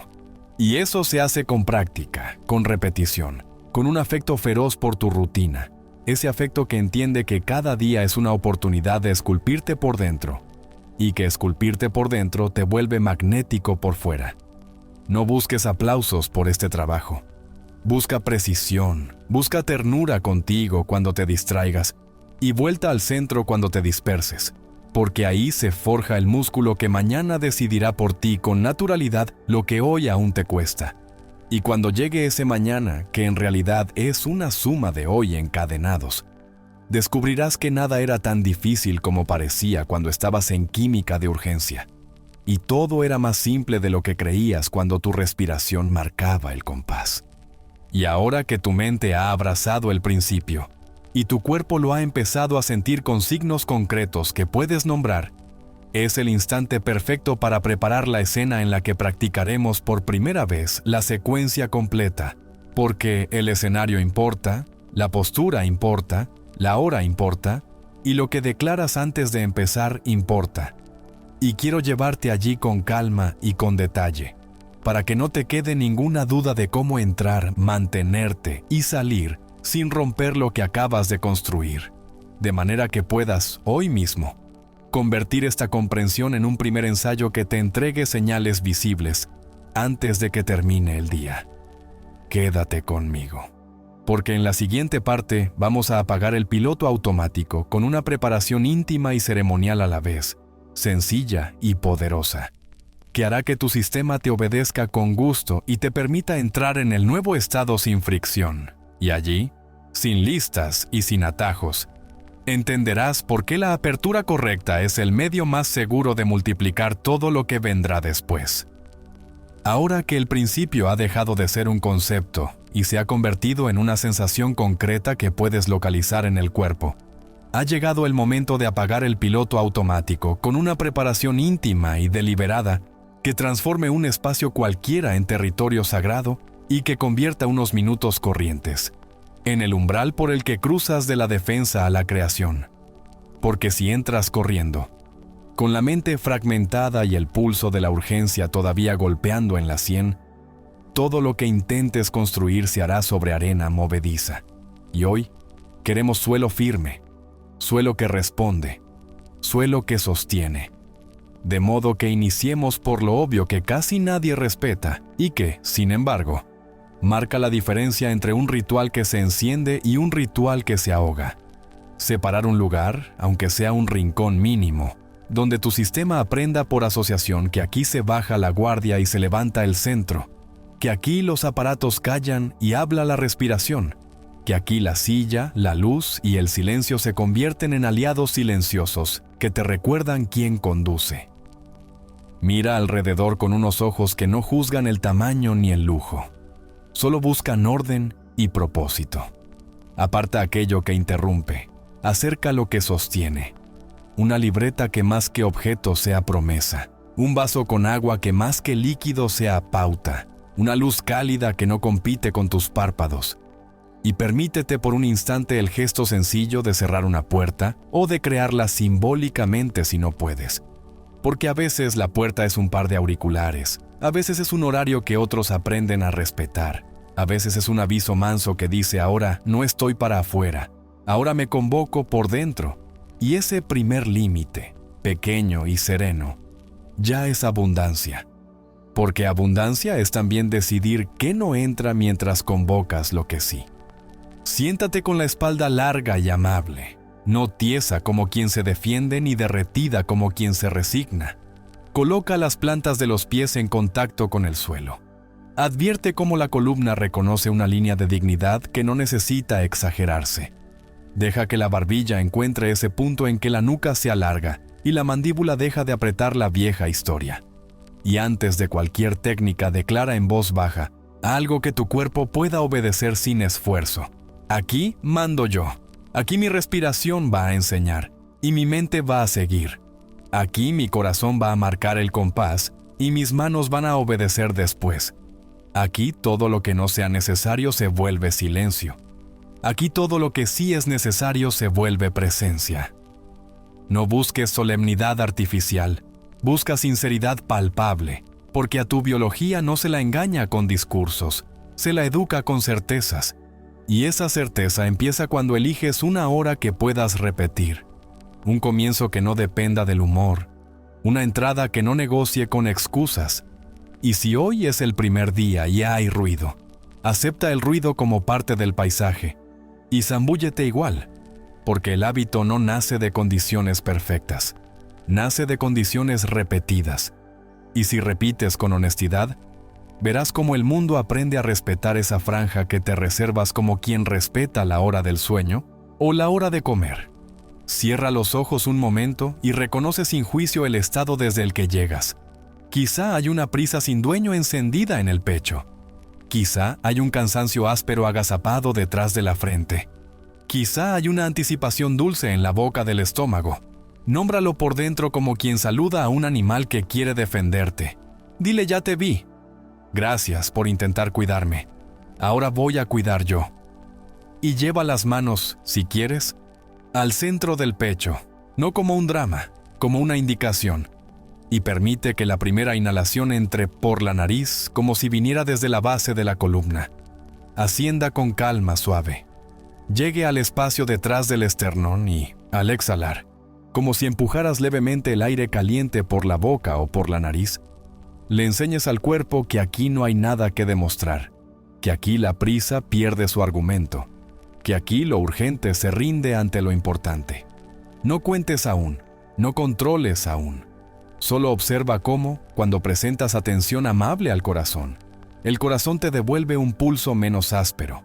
Y eso se hace con práctica, con repetición, con un afecto feroz por tu rutina, ese afecto que entiende que cada día es una oportunidad de esculpirte por dentro, y que esculpirte por dentro te vuelve magnético por fuera. No busques aplausos por este trabajo. Busca precisión, busca ternura contigo cuando te distraigas y vuelta al centro cuando te disperses, porque ahí se forja el músculo que mañana decidirá por ti con naturalidad lo que hoy aún te cuesta. Y cuando llegue ese mañana, que en realidad es una suma de hoy encadenados, descubrirás que nada era tan difícil como parecía cuando estabas en química de urgencia. Y todo era más simple de lo que creías cuando tu respiración marcaba el compás. Y ahora que tu mente ha abrazado el principio, y tu cuerpo lo ha empezado a sentir con signos concretos que puedes nombrar, es el instante perfecto para preparar la escena en la que practicaremos por primera vez la secuencia completa, porque el escenario importa, la postura importa, la hora importa, y lo que declaras antes de empezar importa. Y quiero llevarte allí con calma y con detalle, para que no te quede ninguna duda de cómo entrar, mantenerte y salir sin romper lo que acabas de construir, de manera que puedas, hoy mismo, convertir esta comprensión en un primer ensayo que te entregue señales visibles antes de que termine el día. Quédate conmigo, porque en la siguiente parte vamos a apagar el piloto automático con una preparación íntima y ceremonial a la vez, sencilla y poderosa, que hará que tu sistema te obedezca con gusto y te permita entrar en el nuevo estado sin fricción. Y allí, sin listas y sin atajos, entenderás por qué la apertura correcta es el medio más seguro de multiplicar todo lo que vendrá después. Ahora que el principio ha dejado de ser un concepto y se ha convertido en una sensación concreta que puedes localizar en el cuerpo, ha llegado el momento de apagar el piloto automático con una preparación íntima y deliberada que transforme un espacio cualquiera en territorio sagrado y que convierta unos minutos corrientes en el umbral por el que cruzas de la defensa a la creación. Porque si entras corriendo, con la mente fragmentada y el pulso de la urgencia todavía golpeando en la sien, todo lo que intentes construir se hará sobre arena movediza. Y hoy queremos suelo firme, suelo que responde, suelo que sostiene. De modo que iniciemos por lo obvio que casi nadie respeta y que, sin embargo, Marca la diferencia entre un ritual que se enciende y un ritual que se ahoga. Separar un lugar, aunque sea un rincón mínimo, donde tu sistema aprenda por asociación que aquí se baja la guardia y se levanta el centro, que aquí los aparatos callan y habla la respiración, que aquí la silla, la luz y el silencio se convierten en aliados silenciosos que te recuerdan quién conduce. Mira alrededor con unos ojos que no juzgan el tamaño ni el lujo. Solo buscan orden y propósito. Aparta aquello que interrumpe. Acerca lo que sostiene. Una libreta que más que objeto sea promesa. Un vaso con agua que más que líquido sea pauta. Una luz cálida que no compite con tus párpados. Y permítete por un instante el gesto sencillo de cerrar una puerta o de crearla simbólicamente si no puedes. Porque a veces la puerta es un par de auriculares, a veces es un horario que otros aprenden a respetar, a veces es un aviso manso que dice ahora no estoy para afuera, ahora me convoco por dentro. Y ese primer límite, pequeño y sereno, ya es abundancia. Porque abundancia es también decidir qué no entra mientras convocas lo que sí. Siéntate con la espalda larga y amable, no tiesa como quien se defiende ni derretida como quien se resigna. Coloca las plantas de los pies en contacto con el suelo. Advierte cómo la columna reconoce una línea de dignidad que no necesita exagerarse. Deja que la barbilla encuentre ese punto en que la nuca se alarga y la mandíbula deja de apretar la vieja historia. Y antes de cualquier técnica declara en voz baja algo que tu cuerpo pueda obedecer sin esfuerzo. Aquí mando yo. Aquí mi respiración va a enseñar y mi mente va a seguir. Aquí mi corazón va a marcar el compás y mis manos van a obedecer después. Aquí todo lo que no sea necesario se vuelve silencio. Aquí todo lo que sí es necesario se vuelve presencia. No busques solemnidad artificial, busca sinceridad palpable, porque a tu biología no se la engaña con discursos, se la educa con certezas. Y esa certeza empieza cuando eliges una hora que puedas repetir, un comienzo que no dependa del humor, una entrada que no negocie con excusas. Y si hoy es el primer día y hay ruido, acepta el ruido como parte del paisaje y zambúllete igual, porque el hábito no nace de condiciones perfectas, nace de condiciones repetidas. Y si repites con honestidad, verás cómo el mundo aprende a respetar esa franja que te reservas como quien respeta la hora del sueño o la hora de comer. Cierra los ojos un momento y reconoce sin juicio el estado desde el que llegas. Quizá hay una prisa sin dueño encendida en el pecho. Quizá hay un cansancio áspero agazapado detrás de la frente. Quizá hay una anticipación dulce en la boca del estómago. Nómbralo por dentro como quien saluda a un animal que quiere defenderte. Dile ya te vi. Gracias por intentar cuidarme. Ahora voy a cuidar yo. Y lleva las manos, si quieres, al centro del pecho, no como un drama, como una indicación. Y permite que la primera inhalación entre por la nariz como si viniera desde la base de la columna. Ascienda con calma suave. Llegue al espacio detrás del esternón y, al exhalar, como si empujaras levemente el aire caliente por la boca o por la nariz, le enseñes al cuerpo que aquí no hay nada que demostrar, que aquí la prisa pierde su argumento, que aquí lo urgente se rinde ante lo importante. No cuentes aún, no controles aún. Solo observa cómo, cuando presentas atención amable al corazón, el corazón te devuelve un pulso menos áspero.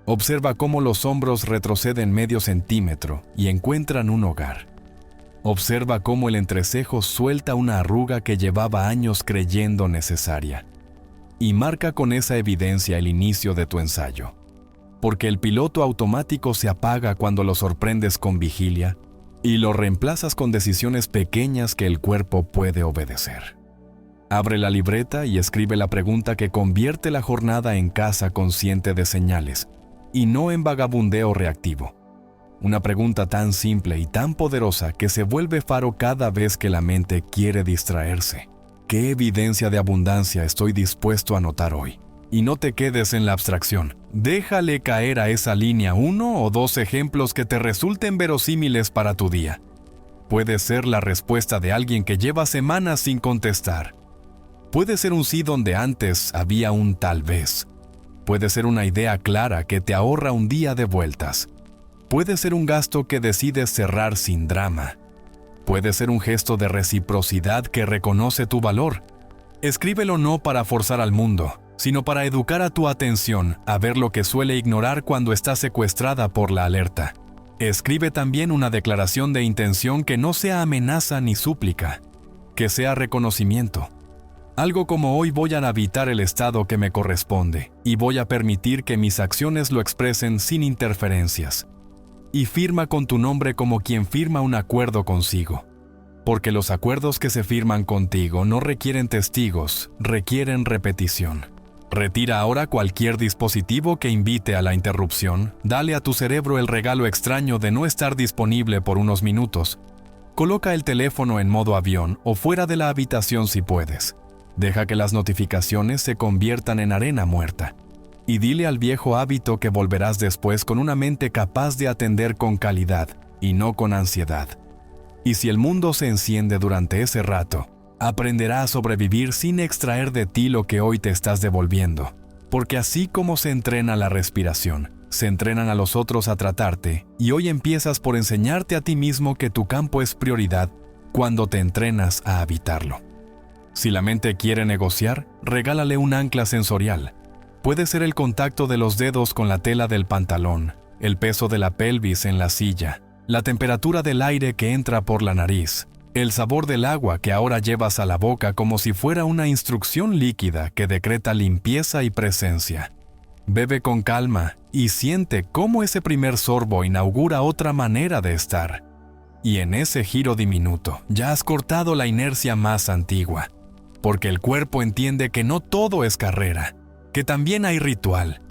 Observa cómo los hombros retroceden medio centímetro y encuentran un hogar. Observa cómo el entrecejo suelta una arruga que llevaba años creyendo necesaria. Y marca con esa evidencia el inicio de tu ensayo. Porque el piloto automático se apaga cuando lo sorprendes con vigilia y lo reemplazas con decisiones pequeñas que el cuerpo puede obedecer. Abre la libreta y escribe la pregunta que convierte la jornada en caza consciente de señales y no en vagabundeo reactivo. Una pregunta tan simple y tan poderosa que se vuelve faro cada vez que la mente quiere distraerse. ¿Qué evidencia de abundancia estoy dispuesto a notar hoy? Y no te quedes en la abstracción. Déjale caer a esa línea 1 o 2 ejemplos que te resulten verosímiles para tu día. Puede ser la respuesta de alguien que lleva semanas sin contestar. Puede ser un sí donde antes había un tal vez. Puede ser una idea clara que te ahorra un día de vueltas. Puede ser un gasto que decides cerrar sin drama. Puede ser un gesto de reciprocidad que reconoce tu valor. Escríbelo no para forzar al mundo, sino para educar a tu atención a ver lo que suele ignorar cuando está secuestrada por la alerta. Escribe también una declaración de intención que no sea amenaza ni súplica, que sea reconocimiento. Algo como: hoy voy a habitar el estado que me corresponde y voy a permitir que mis acciones lo expresen sin interferencias. Y firma con tu nombre como quien firma un acuerdo consigo. Porque los acuerdos que se firman contigo no requieren testigos, requieren repetición. Retira ahora cualquier dispositivo que invite a la interrupción. Dale a tu cerebro el regalo extraño de no estar disponible por unos minutos. Coloca el teléfono en modo avión o fuera de la habitación si puedes. Deja que las notificaciones se conviertan en arena muerta. Y dile al viejo hábito que volverás después con una mente capaz de atender con calidad y no con ansiedad. Y si el mundo se enciende durante ese rato, aprenderá a sobrevivir sin extraer de ti lo que hoy te estás devolviendo. Porque así como se entrena la respiración, se entrenan a los otros a tratarte, y hoy empiezas por enseñarte a ti mismo que tu campo es prioridad cuando te entrenas a habitarlo. Si la mente quiere negociar, regálale un ancla sensorial. Puede ser el contacto de los dedos con la tela del pantalón, el peso de la pelvis en la silla, la temperatura del aire que entra por la nariz, el sabor del agua que ahora llevas a la boca como si fuera una instrucción líquida que decreta limpieza y presencia. Bebe con calma y siente cómo ese primer sorbo inaugura otra manera de estar. Y en ese giro diminuto ya has cortado la inercia más antigua, porque el cuerpo entiende que no todo es carrera, que también hay ritual.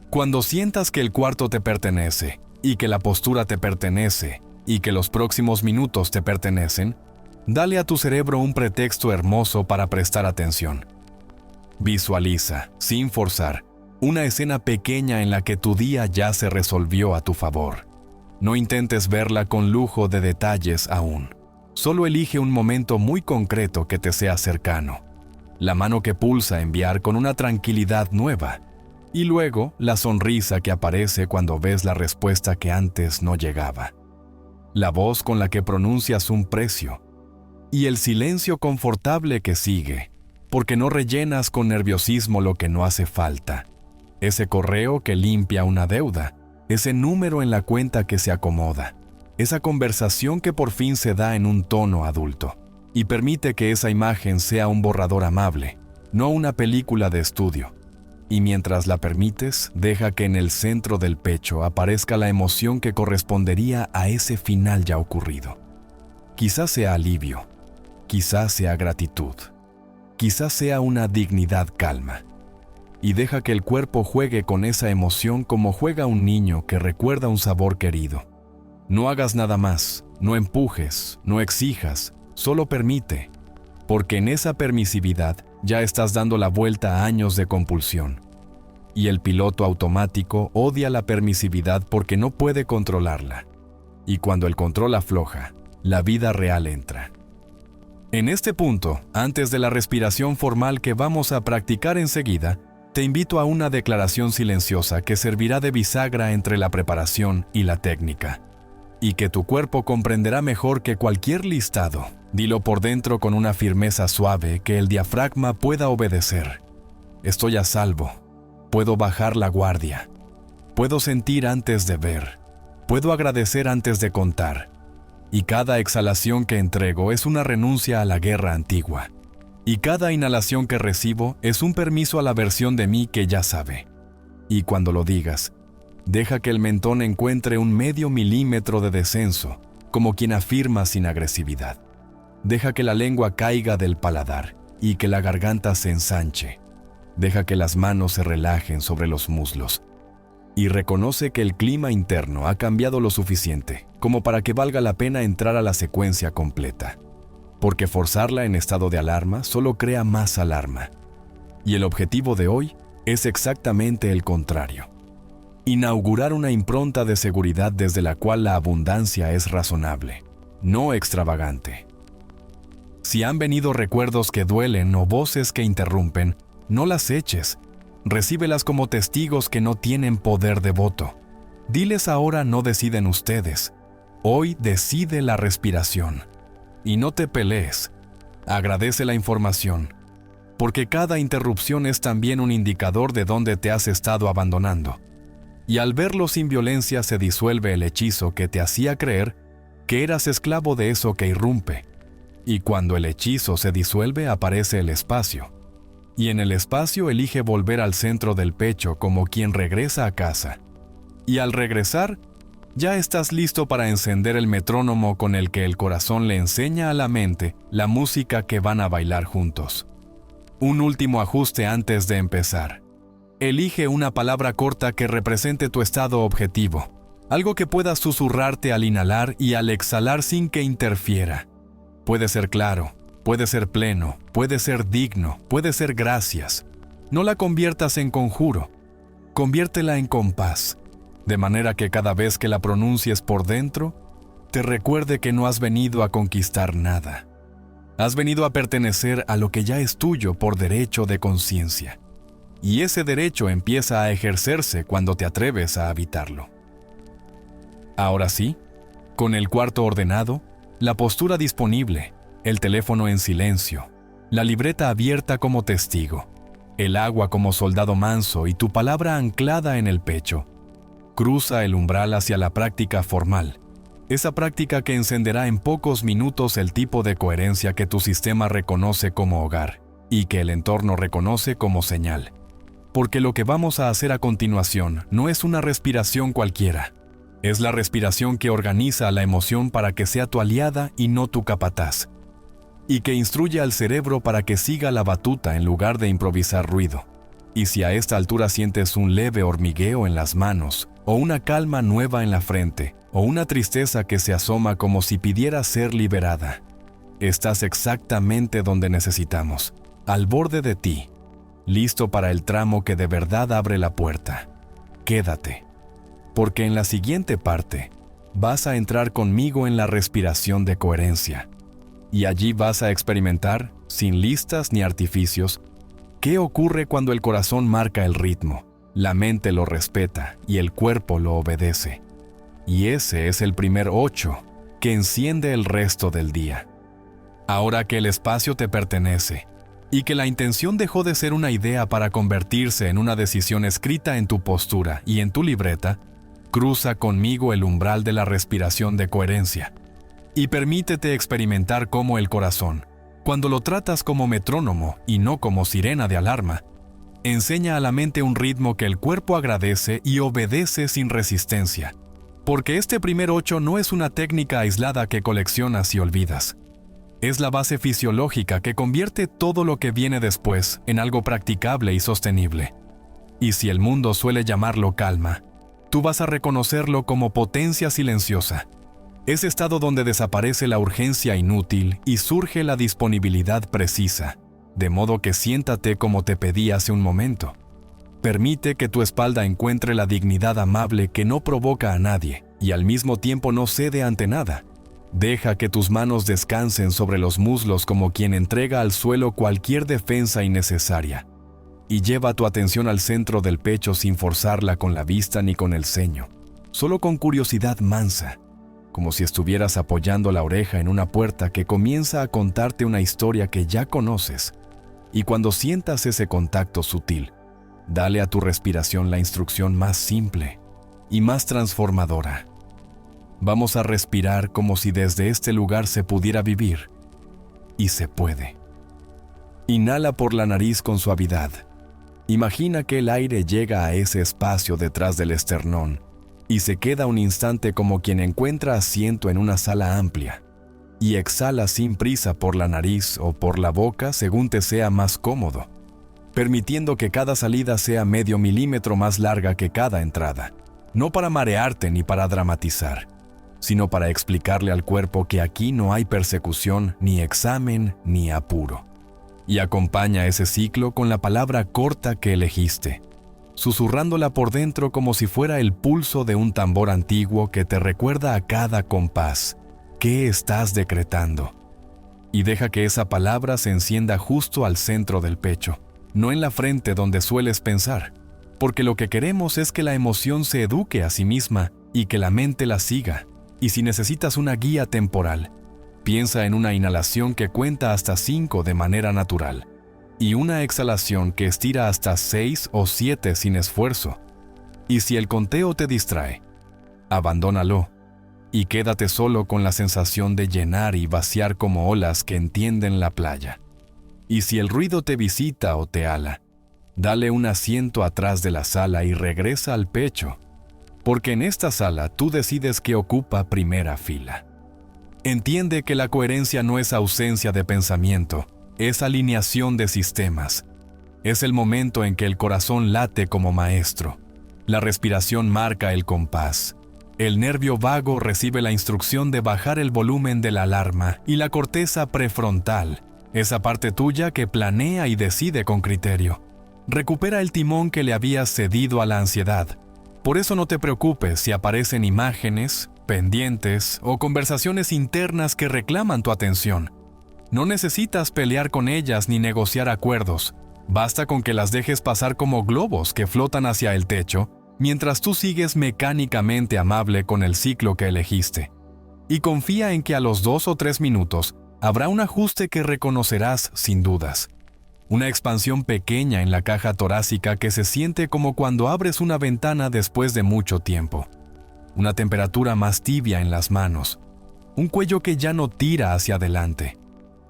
Cuando sientas que el cuarto te pertenece, y que la postura te pertenece, y que los próximos minutos te pertenecen, dale a tu cerebro un pretexto hermoso para prestar atención. Visualiza, sin forzar, una escena pequeña en la que tu día ya se resolvió a tu favor. No intentes verla con lujo de detalles aún. Solo elige un momento muy concreto que te sea cercano. La mano que pulsa enviar con una tranquilidad nueva. Y luego la sonrisa que aparece cuando ves la respuesta que antes no llegaba. La voz con la que pronuncias un precio. Y el silencio confortable que sigue, porque no rellenas con nerviosismo lo que no hace falta. Ese correo que limpia una deuda, ese número en la cuenta que se acomoda, esa conversación que por fin se da en un tono adulto. Y permite que esa imagen sea un borrador amable, no una película de estudio. Y mientras la permites, deja que en el centro del pecho aparezca la emoción que correspondería a ese final ya ocurrido. Quizás sea alivio, quizás sea gratitud, quizás sea una dignidad calma. Y deja que el cuerpo juegue con esa emoción como juega un niño que recuerda un sabor querido. No hagas nada más, no empujes, no exijas, solo permite, porque en esa permisividad ya estás dando la vuelta a años de compulsión. Y el piloto automático odia la permisividad porque no puede controlarla. Y cuando el control afloja, la vida real entra. En este punto, antes de la respiración formal que vamos a practicar enseguida, te invito a una declaración silenciosa que servirá de bisagra entre la preparación y la técnica. Y que tu cuerpo comprenderá mejor que cualquier listado. Dilo por dentro con una firmeza suave que el diafragma pueda obedecer. Estoy a salvo. Puedo bajar la guardia. Puedo sentir antes de ver. Puedo agradecer antes de contar. Y cada exhalación que entrego es una renuncia a la guerra antigua. Y cada inhalación que recibo es un permiso a la versión de mí que ya sabe. Y cuando lo digas, deja que el mentón encuentre un medio milímetro de descenso, como quien afirma sin agresividad. Deja que la lengua caiga del paladar y que la garganta se ensanche. Deja que las manos se relajen sobre los muslos. Y reconoce que el clima interno ha cambiado lo suficiente como para que valga la pena entrar a la secuencia completa. Porque forzarla en estado de alarma solo crea más alarma. Y el objetivo de hoy es exactamente el contrario. Inaugurar una impronta de seguridad desde la cual la abundancia es razonable, no extravagante. Si han venido recuerdos que duelen o voces que interrumpen, no las eches. Recíbelas como testigos que no tienen poder de voto. Diles ahora: no deciden ustedes. Hoy decide la respiración. Y no te pelees. Agradece la información, porque cada interrupción es también un indicador de dónde te has estado abandonando. Y al verlo sin violencia se disuelve el hechizo que te hacía creer que eras esclavo de eso que irrumpe. Y cuando el hechizo se disuelve aparece el espacio. Y en el espacio elige volver al centro del pecho como quien regresa a casa. Y al regresar, ya estás listo para encender el metrónomo con el que el corazón le enseña a la mente la música que van a bailar juntos. Un último ajuste antes de empezar. Elige una palabra corta que represente tu estado objetivo, algo que puedas susurrarte al inhalar y al exhalar sin que interfiera. Puede ser claro, puede ser pleno, puede ser digno, puede ser gracias. No la conviertas en conjuro, conviértela en compás, de manera que cada vez que la pronuncies por dentro, te recuerde que no has venido a conquistar nada. Has venido a pertenecer a lo que ya es tuyo por derecho de conciencia. Y ese derecho empieza a ejercerse cuando te atreves a habitarlo. Ahora sí, con el cuarto ordenado, la postura disponible, el teléfono en silencio, la libreta abierta como testigo, el agua como soldado manso y tu palabra anclada en el pecho, cruza el umbral hacia la práctica formal, esa práctica que encenderá en pocos minutos el tipo de coherencia que tu sistema reconoce como hogar y que el entorno reconoce como señal. Porque lo que vamos a hacer a continuación no es una respiración cualquiera. Es la respiración que organiza a la emoción para que sea tu aliada y no tu capataz, y que instruye al cerebro para que siga la batuta en lugar de improvisar ruido. Y si a esta altura sientes un leve hormigueo en las manos, o una calma nueva en la frente, o una tristeza que se asoma como si pidiera ser liberada, estás exactamente donde necesitamos, al borde de ti, listo para el tramo que de verdad abre la puerta. Quédate, porque en la siguiente parte vas a entrar conmigo en la respiración de coherencia, y allí vas a experimentar, sin listas ni artificios, qué ocurre cuando el corazón marca el ritmo, la mente lo respeta y el cuerpo lo obedece. Y ese es el primer 8 que enciende el resto del día. Ahora que el espacio te pertenece y que la intención dejó de ser una idea para convertirse en una decisión escrita en tu postura y en tu libreta, cruza conmigo el umbral de la respiración de coherencia y permítete experimentar cómo el corazón, cuando lo tratas como metrónomo y no como sirena de alarma, enseña a la mente un ritmo que el cuerpo agradece y obedece sin resistencia. Porque este primer 8 no es una técnica aislada que coleccionas y olvidas. Es la base fisiológica que convierte todo lo que viene después en algo practicable y sostenible. Y si el mundo suele llamarlo calma, tú vas a reconocerlo como potencia silenciosa. Ese estado donde desaparece la urgencia inútil y surge la disponibilidad precisa, de modo que siéntate como te pedí hace un momento. Permite que tu espalda encuentre la dignidad amable que no provoca a nadie y al mismo tiempo no cede ante nada. Deja que tus manos descansen sobre los muslos como quien entrega al suelo cualquier defensa innecesaria. Y lleva tu atención al centro del pecho sin forzarla con la vista ni con el ceño, solo con curiosidad mansa, como si estuvieras apoyando la oreja en una puerta que comienza a contarte una historia que ya conoces. Y cuando sientas ese contacto sutil, dale a tu respiración la instrucción más simple y más transformadora. Vamos a respirar como si desde este lugar se pudiera vivir. Y se puede. Inhala por la nariz con suavidad. Imagina que el aire llega a ese espacio detrás del esternón y se queda un instante como quien encuentra asiento en una sala amplia. Y exhala sin prisa por la nariz o por la boca según te sea más cómodo, permitiendo que cada salida sea medio milímetro más larga que cada entrada, no para marearte ni para dramatizar, sino para explicarle al cuerpo que aquí no hay persecución, ni examen, ni apuro. Y acompaña ese ciclo con la palabra corta que elegiste, susurrándola por dentro como si fuera el pulso de un tambor antiguo que te recuerda a cada compás qué estás decretando. Y deja que esa palabra se encienda justo al centro del pecho, no en la frente donde sueles pensar, porque lo que queremos es que la emoción se eduque a sí misma y que la mente la siga. Y si necesitas una guía temporal, piensa en una inhalación que cuenta hasta 5 de manera natural y una exhalación que estira hasta 6 o 7 sin esfuerzo. Y si el conteo te distrae, abandónalo y quédate solo con la sensación de llenar y vaciar como olas que entienden la playa. Y si el ruido te visita o te ala, dale un asiento atrás de la sala y regresa al pecho, porque en esta sala tú decides qué ocupa primera fila. Entiende que la coherencia no es ausencia de pensamiento, es alineación de sistemas. Es el momento en que el corazón late como maestro. La respiración marca el compás. El nervio vago recibe la instrucción de bajar el volumen de la alarma y la corteza prefrontal, esa parte tuya que planea y decide con criterio, recupera el timón que le habías cedido a la ansiedad. Por eso no te preocupes si aparecen imágenes, pendientes o conversaciones internas que reclaman tu atención. No necesitas pelear con ellas ni negociar acuerdos. Basta con que las dejes pasar como globos que flotan hacia el techo, mientras tú sigues mecánicamente amable con el ciclo que elegiste. Y confía en que a los 2 o 3 minutos habrá un ajuste que reconocerás sin dudas. Una expansión pequeña en la caja torácica que se siente como cuando abres una ventana después de mucho tiempo. Una temperatura más tibia en las manos. Un cuello que ya no tira hacia adelante.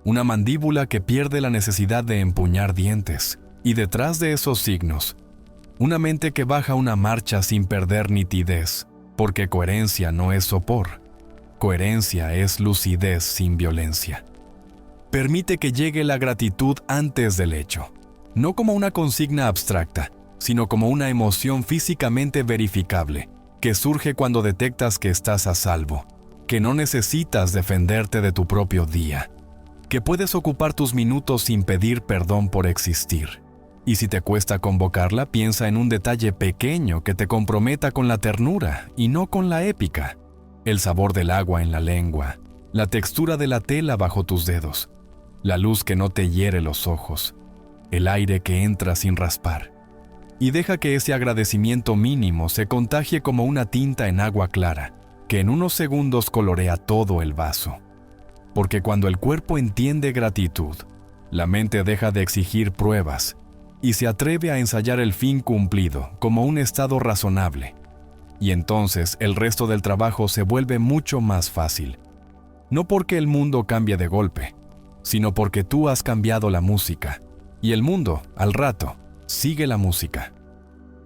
Una mandíbula que pierde la necesidad de empuñar dientes. Y detrás de esos signos, una mente que baja una marcha sin perder nitidez, porque coherencia no es sopor. Coherencia es lucidez sin violencia. Permite que llegue la gratitud antes del hecho, no como una consigna abstracta, sino como una emoción físicamente verificable, que surge cuando detectas que estás a salvo, que no necesitas defenderte de tu propio día, que puedes ocupar tus minutos sin pedir perdón por existir. Y si te cuesta convocarla, piensa en un detalle pequeño que te comprometa con la ternura y no con la épica. El sabor del agua en la lengua, la textura de la tela bajo tus dedos, la luz que no te hiere los ojos, el aire que entra sin raspar. Y deja que ese agradecimiento mínimo se contagie como una tinta en agua clara, que en unos segundos colorea todo el vaso. Porque cuando el cuerpo entiende gratitud, la mente deja de exigir pruebas y se atreve a ensayar el fin cumplido como un estado razonable. Y entonces el resto del trabajo se vuelve mucho más fácil. No porque el mundo cambie de golpe, sino porque tú has cambiado la música, y el mundo, al rato, sigue la música.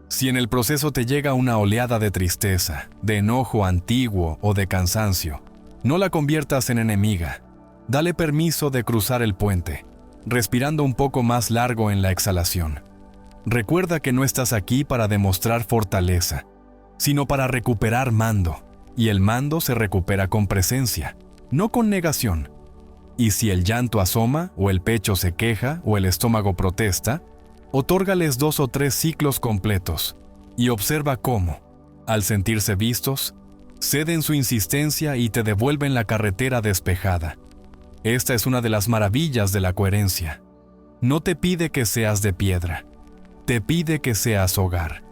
Si en el proceso te llega una oleada de tristeza, de enojo antiguo o de cansancio, no la conviertas en enemiga. Dale permiso de cruzar el puente, respirando un poco más largo en la exhalación. Recuerda que no estás aquí para demostrar fortaleza, sino para recuperar mando, y el mando se recupera con presencia, no con negación. Y si el llanto asoma, o el pecho se queja, o el estómago protesta, otórgales 2 o 3 ciclos completos, y observa cómo, al sentirse vistos, ceden su insistencia y te devuelven la carretera despejada. Esta es una de las maravillas de la coherencia. No te pide que seas de piedra, te pide que seas hogar.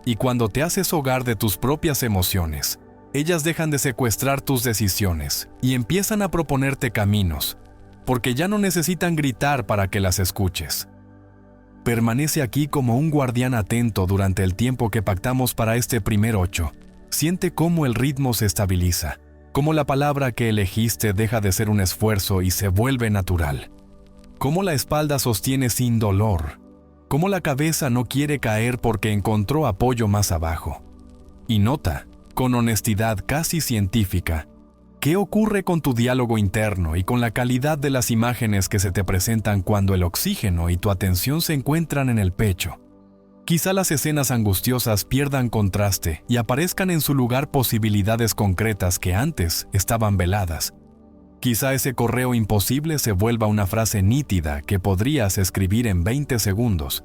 Y cuando te haces hogar de tus propias emociones, ellas dejan de secuestrar tus decisiones y empiezan a proponerte caminos, porque ya no necesitan gritar para que las escuches. Permanece aquí como un guardián atento durante el tiempo que pactamos para este primer 8. Siente cómo el ritmo se estabiliza, cómo la palabra que elegiste deja de ser un esfuerzo y se vuelve natural, cómo la espalda sostiene sin dolor, cómo la cabeza no quiere caer porque encontró apoyo más abajo. Y nota, con honestidad casi científica, ¿qué ocurre con tu diálogo interno y con la calidad de las imágenes que se te presentan cuando el oxígeno y tu atención se encuentran en el pecho? Quizá las escenas angustiosas pierdan contraste y aparezcan en su lugar posibilidades concretas que antes estaban veladas. Quizá ese correo imposible se vuelva una frase nítida que podrías escribir en 20 segundos.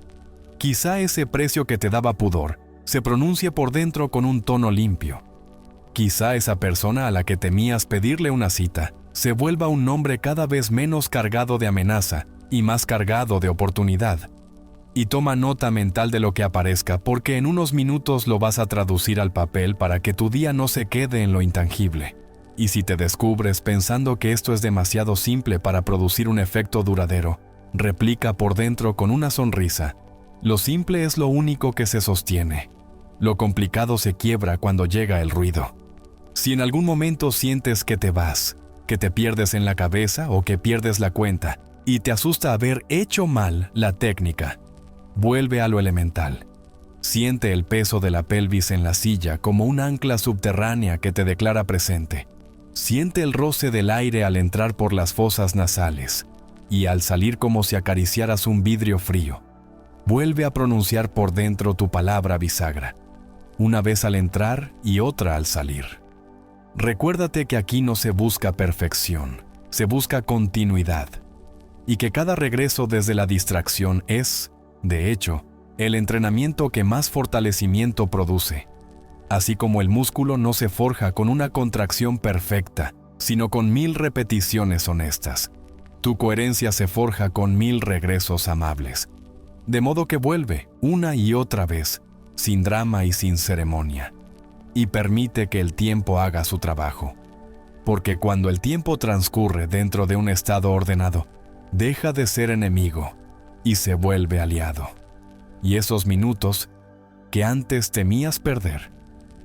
Quizá ese precio que te daba pudor se pronuncie por dentro con un tono limpio. Quizá esa persona a la que temías pedirle una cita se vuelva un nombre cada vez menos cargado de amenaza y más cargado de oportunidad. Y toma nota mental de lo que aparezca, porque en unos minutos lo vas a traducir al papel para que tu día no se quede en lo intangible. Y si te descubres pensando que esto es demasiado simple para producir un efecto duradero, replica por dentro con una sonrisa: lo simple es lo único que se sostiene. Lo complicado se quiebra cuando llega el ruido. Si en algún momento sientes que te vas, que te pierdes en la cabeza o que pierdes la cuenta, y te asusta haber hecho mal la técnica, vuelve a lo elemental. Siente el peso de la pelvis en la silla como un ancla subterránea que te declara presente. Siente el roce del aire al entrar por las fosas nasales y al salir como si acariciaras un vidrio frío. Vuelve a pronunciar por dentro tu palabra bisagra, una vez al entrar y otra al salir. Recuérdate que aquí no se busca perfección, se busca continuidad, y que cada regreso desde la distracción es, de hecho, el entrenamiento que más fortalecimiento produce. Así como el músculo no se forja con una contracción perfecta, sino con 1000 repeticiones honestas. Tu coherencia se forja con 1000 regresos amables. De modo que vuelve una y otra vez, sin drama y sin ceremonia. Y permite que el tiempo haga su trabajo. Porque cuando el tiempo transcurre dentro de un estado ordenado, deja de ser enemigo y se vuelve aliado. Y esos minutos que antes temías perder,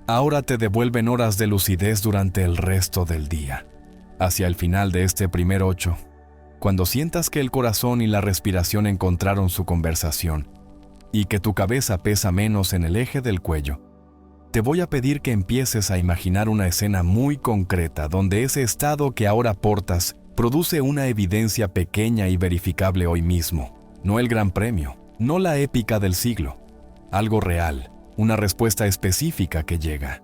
ahora te devuelven horas de lucidez durante el resto del día. Hacia el final de este primer 8, cuando sientas que el corazón y la respiración encontraron su conversación y que tu cabeza pesa menos en el eje del cuello, te voy a pedir que empieces a imaginar una escena muy concreta donde ese estado que ahora portas produce una evidencia pequeña y verificable hoy mismo. No el gran premio, no la épica del siglo. Algo real, una respuesta específica que llega.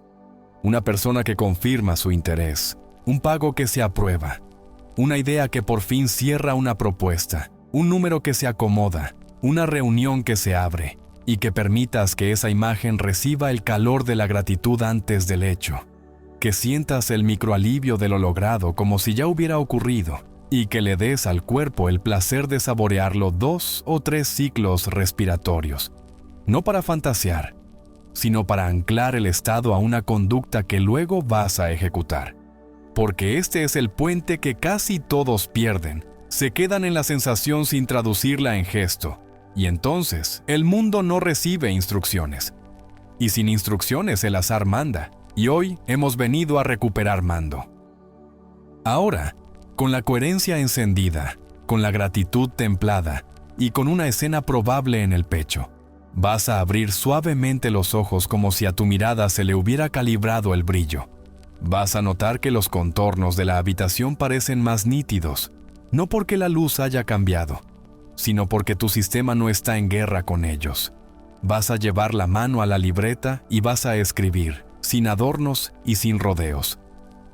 Una persona que confirma su interés, un pago que se aprueba, una idea que por fin cierra una propuesta, un número que se acomoda, una reunión que se abre, y que permitas que esa imagen reciba el calor de la gratitud antes del hecho. Que sientas el microalivio de lo logrado como si ya hubiera ocurrido, y que le des al cuerpo el placer de saborearlo 2 o 3 ciclos respiratorios. No para fantasear, sino para anclar el estado a una conducta que luego vas a ejecutar. Porque este es el puente que casi todos pierden. Se quedan en la sensación sin traducirla en gesto. Y entonces, el mundo no recibe instrucciones. Y sin instrucciones el azar manda. Y hoy hemos venido a recuperar mando. Ahora, con la coherencia encendida, con la gratitud templada y con una escena probable en el pecho, vas a abrir suavemente los ojos como si a tu mirada se le hubiera calibrado el brillo. Vas a notar que los contornos de la habitación parecen más nítidos, no porque la luz haya cambiado, sino porque tu sistema no está en guerra con ellos. Vas a llevar la mano a la libreta y vas a escribir, sin adornos y sin rodeos,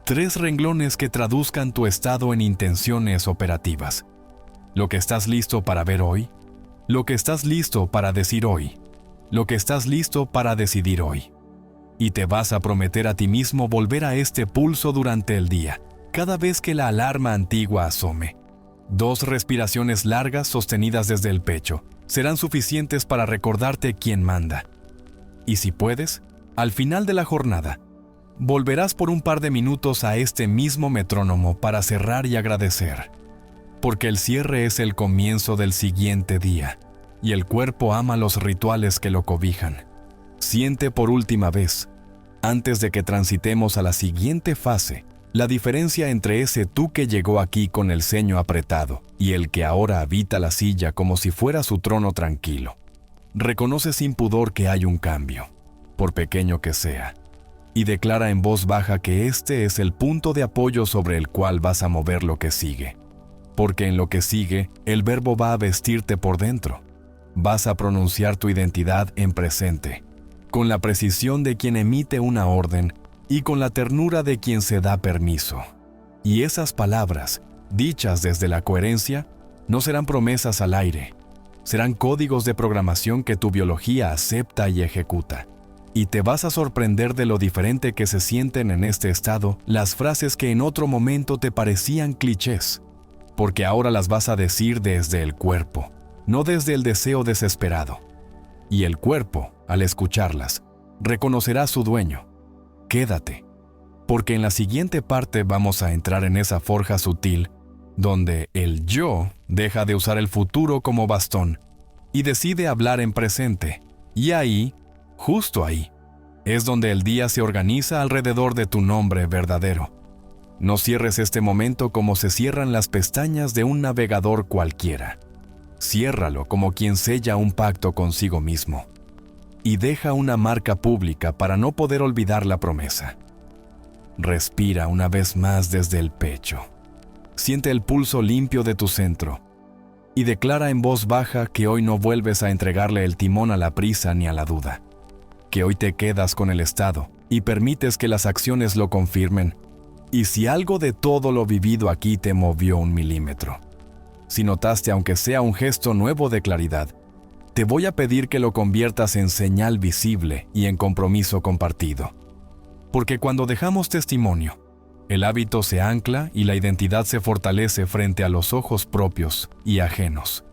3 renglones que traduzcan tu estado en intenciones operativas. Lo que estás listo para ver hoy, lo que estás listo para decir hoy, lo que estás listo para decidir hoy. Y te vas a prometer a ti mismo volver a este pulso durante el día, cada vez que la alarma antigua asome. 2 respiraciones largas sostenidas desde el pecho serán suficientes para recordarte quién manda. Y si puedes, al final de la jornada, volverás por un par de minutos a este mismo metrónomo para cerrar y agradecer. Porque el cierre es el comienzo del siguiente día, y el cuerpo ama los rituales que lo cobijan. Siente por última vez, antes de que transitemos a la siguiente fase, la diferencia entre ese tú que llegó aquí con el ceño apretado y el que ahora habita la silla como si fuera su trono tranquilo. Reconoce sin pudor que hay un cambio, por pequeño que sea, y declara en voz baja que este es el punto de apoyo sobre el cual vas a mover lo que sigue. Porque en lo que sigue, el verbo va a vestirte por dentro. Vas a pronunciar tu identidad en presente, con la precisión de quien emite una orden y con la ternura de quien se da permiso. Y esas palabras, dichas desde la coherencia, no serán promesas al aire, serán códigos de programación que tu biología acepta y ejecuta. Y te vas a sorprender de lo diferente que se sienten en este estado las frases que en otro momento te parecían clichés, porque ahora las vas a decir desde el cuerpo, no desde el deseo desesperado. Y el cuerpo, al escucharlas, reconocerá a su dueño. Quédate, porque en la siguiente parte vamos a entrar en esa forja sutil donde el yo deja de usar el futuro como bastón y decide hablar en presente. Y ahí, justo ahí, es donde el día se organiza alrededor de tu nombre verdadero. No cierres este momento como se cierran las pestañas de un navegador cualquiera. Ciérralo como quien sella un pacto consigo mismo. Y deja una marca pública para no poder olvidar la promesa. Respira una vez más desde el pecho. Siente el pulso limpio de tu centro. Y declara en voz baja que hoy no vuelves a entregarle el timón a la prisa ni a la duda. Que hoy te quedas con el estado y permites que las acciones lo confirmen. Y si algo de todo lo vivido aquí te movió 1 milímetro, si notaste aunque sea un gesto nuevo de claridad, te voy a pedir que lo conviertas en señal visible y en compromiso compartido. Porque cuando dejamos testimonio, el hábito se ancla y la identidad se fortalece frente a los ojos propios y ajenos.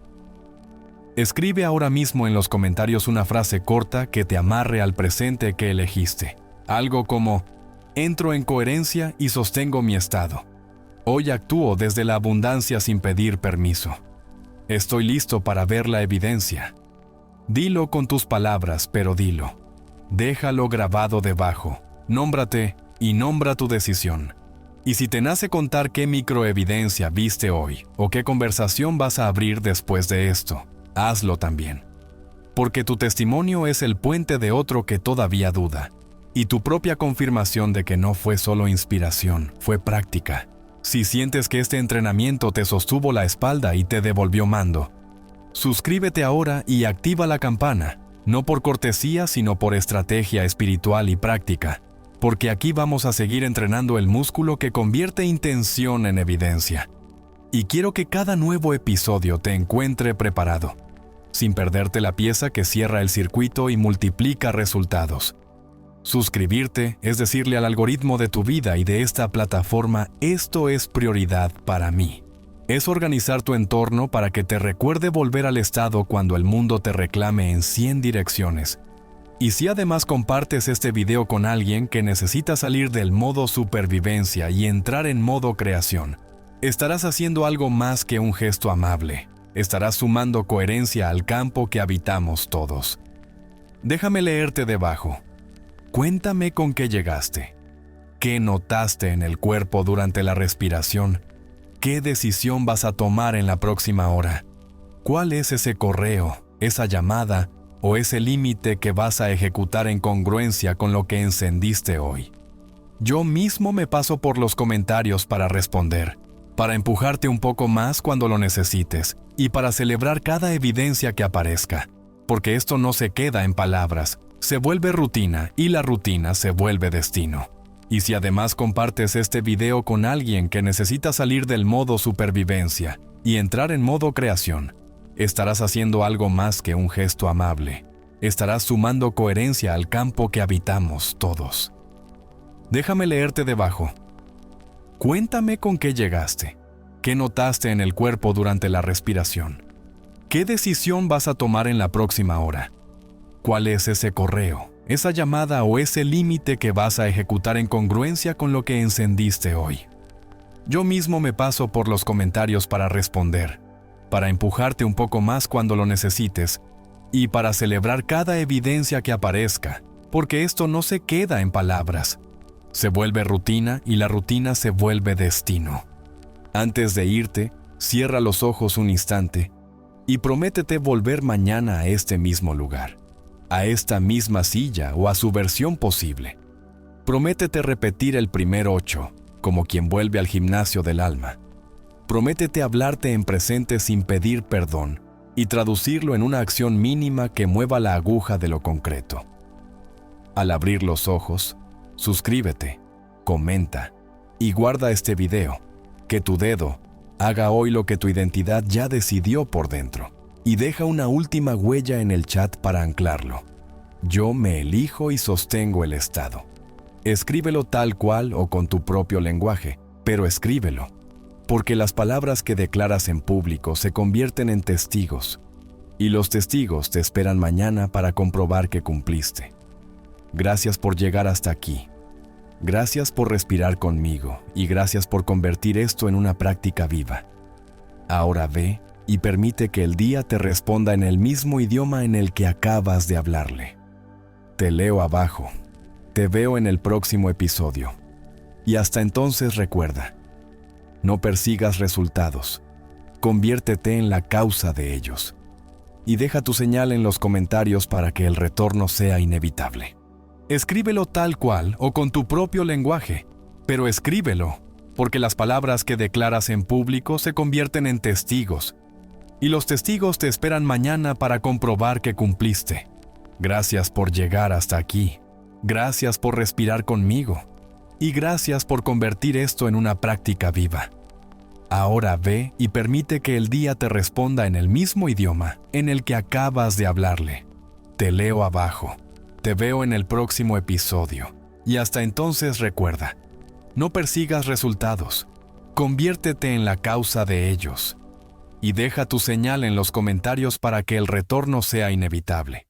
Escribe ahora mismo en los comentarios una frase corta que te amarre al presente que elegiste. Algo como: entro en coherencia y sostengo mi estado. Hoy actúo desde la abundancia sin pedir permiso. Estoy listo para ver la evidencia. Dilo con tus palabras, pero dilo. Déjalo grabado debajo. Nómbrate y nombra tu decisión. Y si te nace contar qué microevidencia viste hoy o qué conversación vas a abrir después de esto, hazlo también. Porque tu testimonio es el puente de otro que todavía duda. Y tu propia confirmación de que no fue solo inspiración, fue práctica. Si sientes que este entrenamiento te sostuvo la espalda y te devolvió mando, suscríbete ahora y activa la campana, no por cortesía sino por estrategia espiritual y práctica, porque aquí vamos a seguir entrenando el músculo que convierte intención en evidencia. Y quiero que cada nuevo episodio te encuentre preparado, sin perderte la pieza que cierra el circuito y multiplica resultados. Suscribirte es decirle al algoritmo de tu vida y de esta plataforma: esto es prioridad para mí. Es organizar tu entorno para que te recuerde volver al estado cuando el mundo te reclame en 100 direcciones. Y si además compartes este video con alguien que necesita salir del modo supervivencia y entrar en modo creación, estarás haciendo algo más que un gesto amable. Estarás sumando coherencia al campo que habitamos todos. Déjame leerte debajo. Cuéntame con qué llegaste. ¿Qué notaste en el cuerpo durante la respiración? ¿Qué decisión vas a tomar en la próxima hora? ¿Cuál es ese correo, esa llamada o ese límite que vas a ejecutar en congruencia con lo que encendiste hoy? Yo mismo me paso por los comentarios para responder, para empujarte un poco más cuando lo necesites y para celebrar cada evidencia que aparezca. Porque esto no se queda en palabras, se vuelve rutina y la rutina se vuelve destino. Y si además compartes este video con alguien que necesita salir del modo supervivencia y entrar en modo creación, estarás haciendo algo más que un gesto amable. Estarás sumando coherencia al campo que habitamos todos. Déjame leerte debajo. Cuéntame con qué llegaste. ¿Qué notaste en el cuerpo durante la respiración? ¿Qué decisión vas a tomar en la próxima hora? ¿Cuál es ese correo, esa llamada o ese límite que vas a ejecutar en congruencia con lo que encendiste hoy? Yo mismo me paso por los comentarios para responder, para empujarte un poco más cuando lo necesites y para celebrar cada evidencia que aparezca, porque esto no se queda en palabras. Se vuelve rutina y la rutina se vuelve destino. Antes de irte, cierra los ojos un instante y prométete volver mañana a este mismo lugar, a esta misma silla o a su versión posible. Prométete repetir el primer 8, como quien vuelve al gimnasio del alma. Prométete hablarte en presente sin pedir perdón y traducirlo en una acción mínima que mueva la aguja de lo concreto. Al abrir los ojos, suscríbete, comenta y guarda este video. Que tu dedo haga hoy lo que tu identidad ya decidió por dentro. Y deja una última huella en el chat para anclarlo. Yo me elijo y sostengo el estado. Escríbelo tal cual o con tu propio lenguaje, pero escríbelo, porque las palabras que declaras en público se convierten en testigos, y los testigos te esperan mañana para comprobar que cumpliste. Gracias por llegar hasta aquí. Gracias por respirar conmigo y gracias por convertir esto en una práctica viva. Ahora ve y permite que el día te responda en el mismo idioma en el que acabas de hablarle. Te leo abajo. Te veo en el próximo episodio. Y hasta entonces recuerda, no persigas resultados. Conviértete en la causa de ellos. Y deja tu señal en los comentarios para que el retorno sea inevitable. Escríbelo tal cual o con tu propio lenguaje, pero escríbelo, porque las palabras que declaras en público se convierten en testigos, y los testigos te esperan mañana para comprobar que cumpliste. Gracias por llegar hasta aquí, gracias por respirar conmigo, y gracias por convertir esto en una práctica viva. Ahora ve y permite que el día te responda en el mismo idioma en el que acabas de hablarle. Te leo abajo. Te veo en el próximo episodio. Y hasta entonces recuerda, no persigas resultados. Conviértete en la causa de ellos. Y deja tu señal en los comentarios para que el retorno sea inevitable.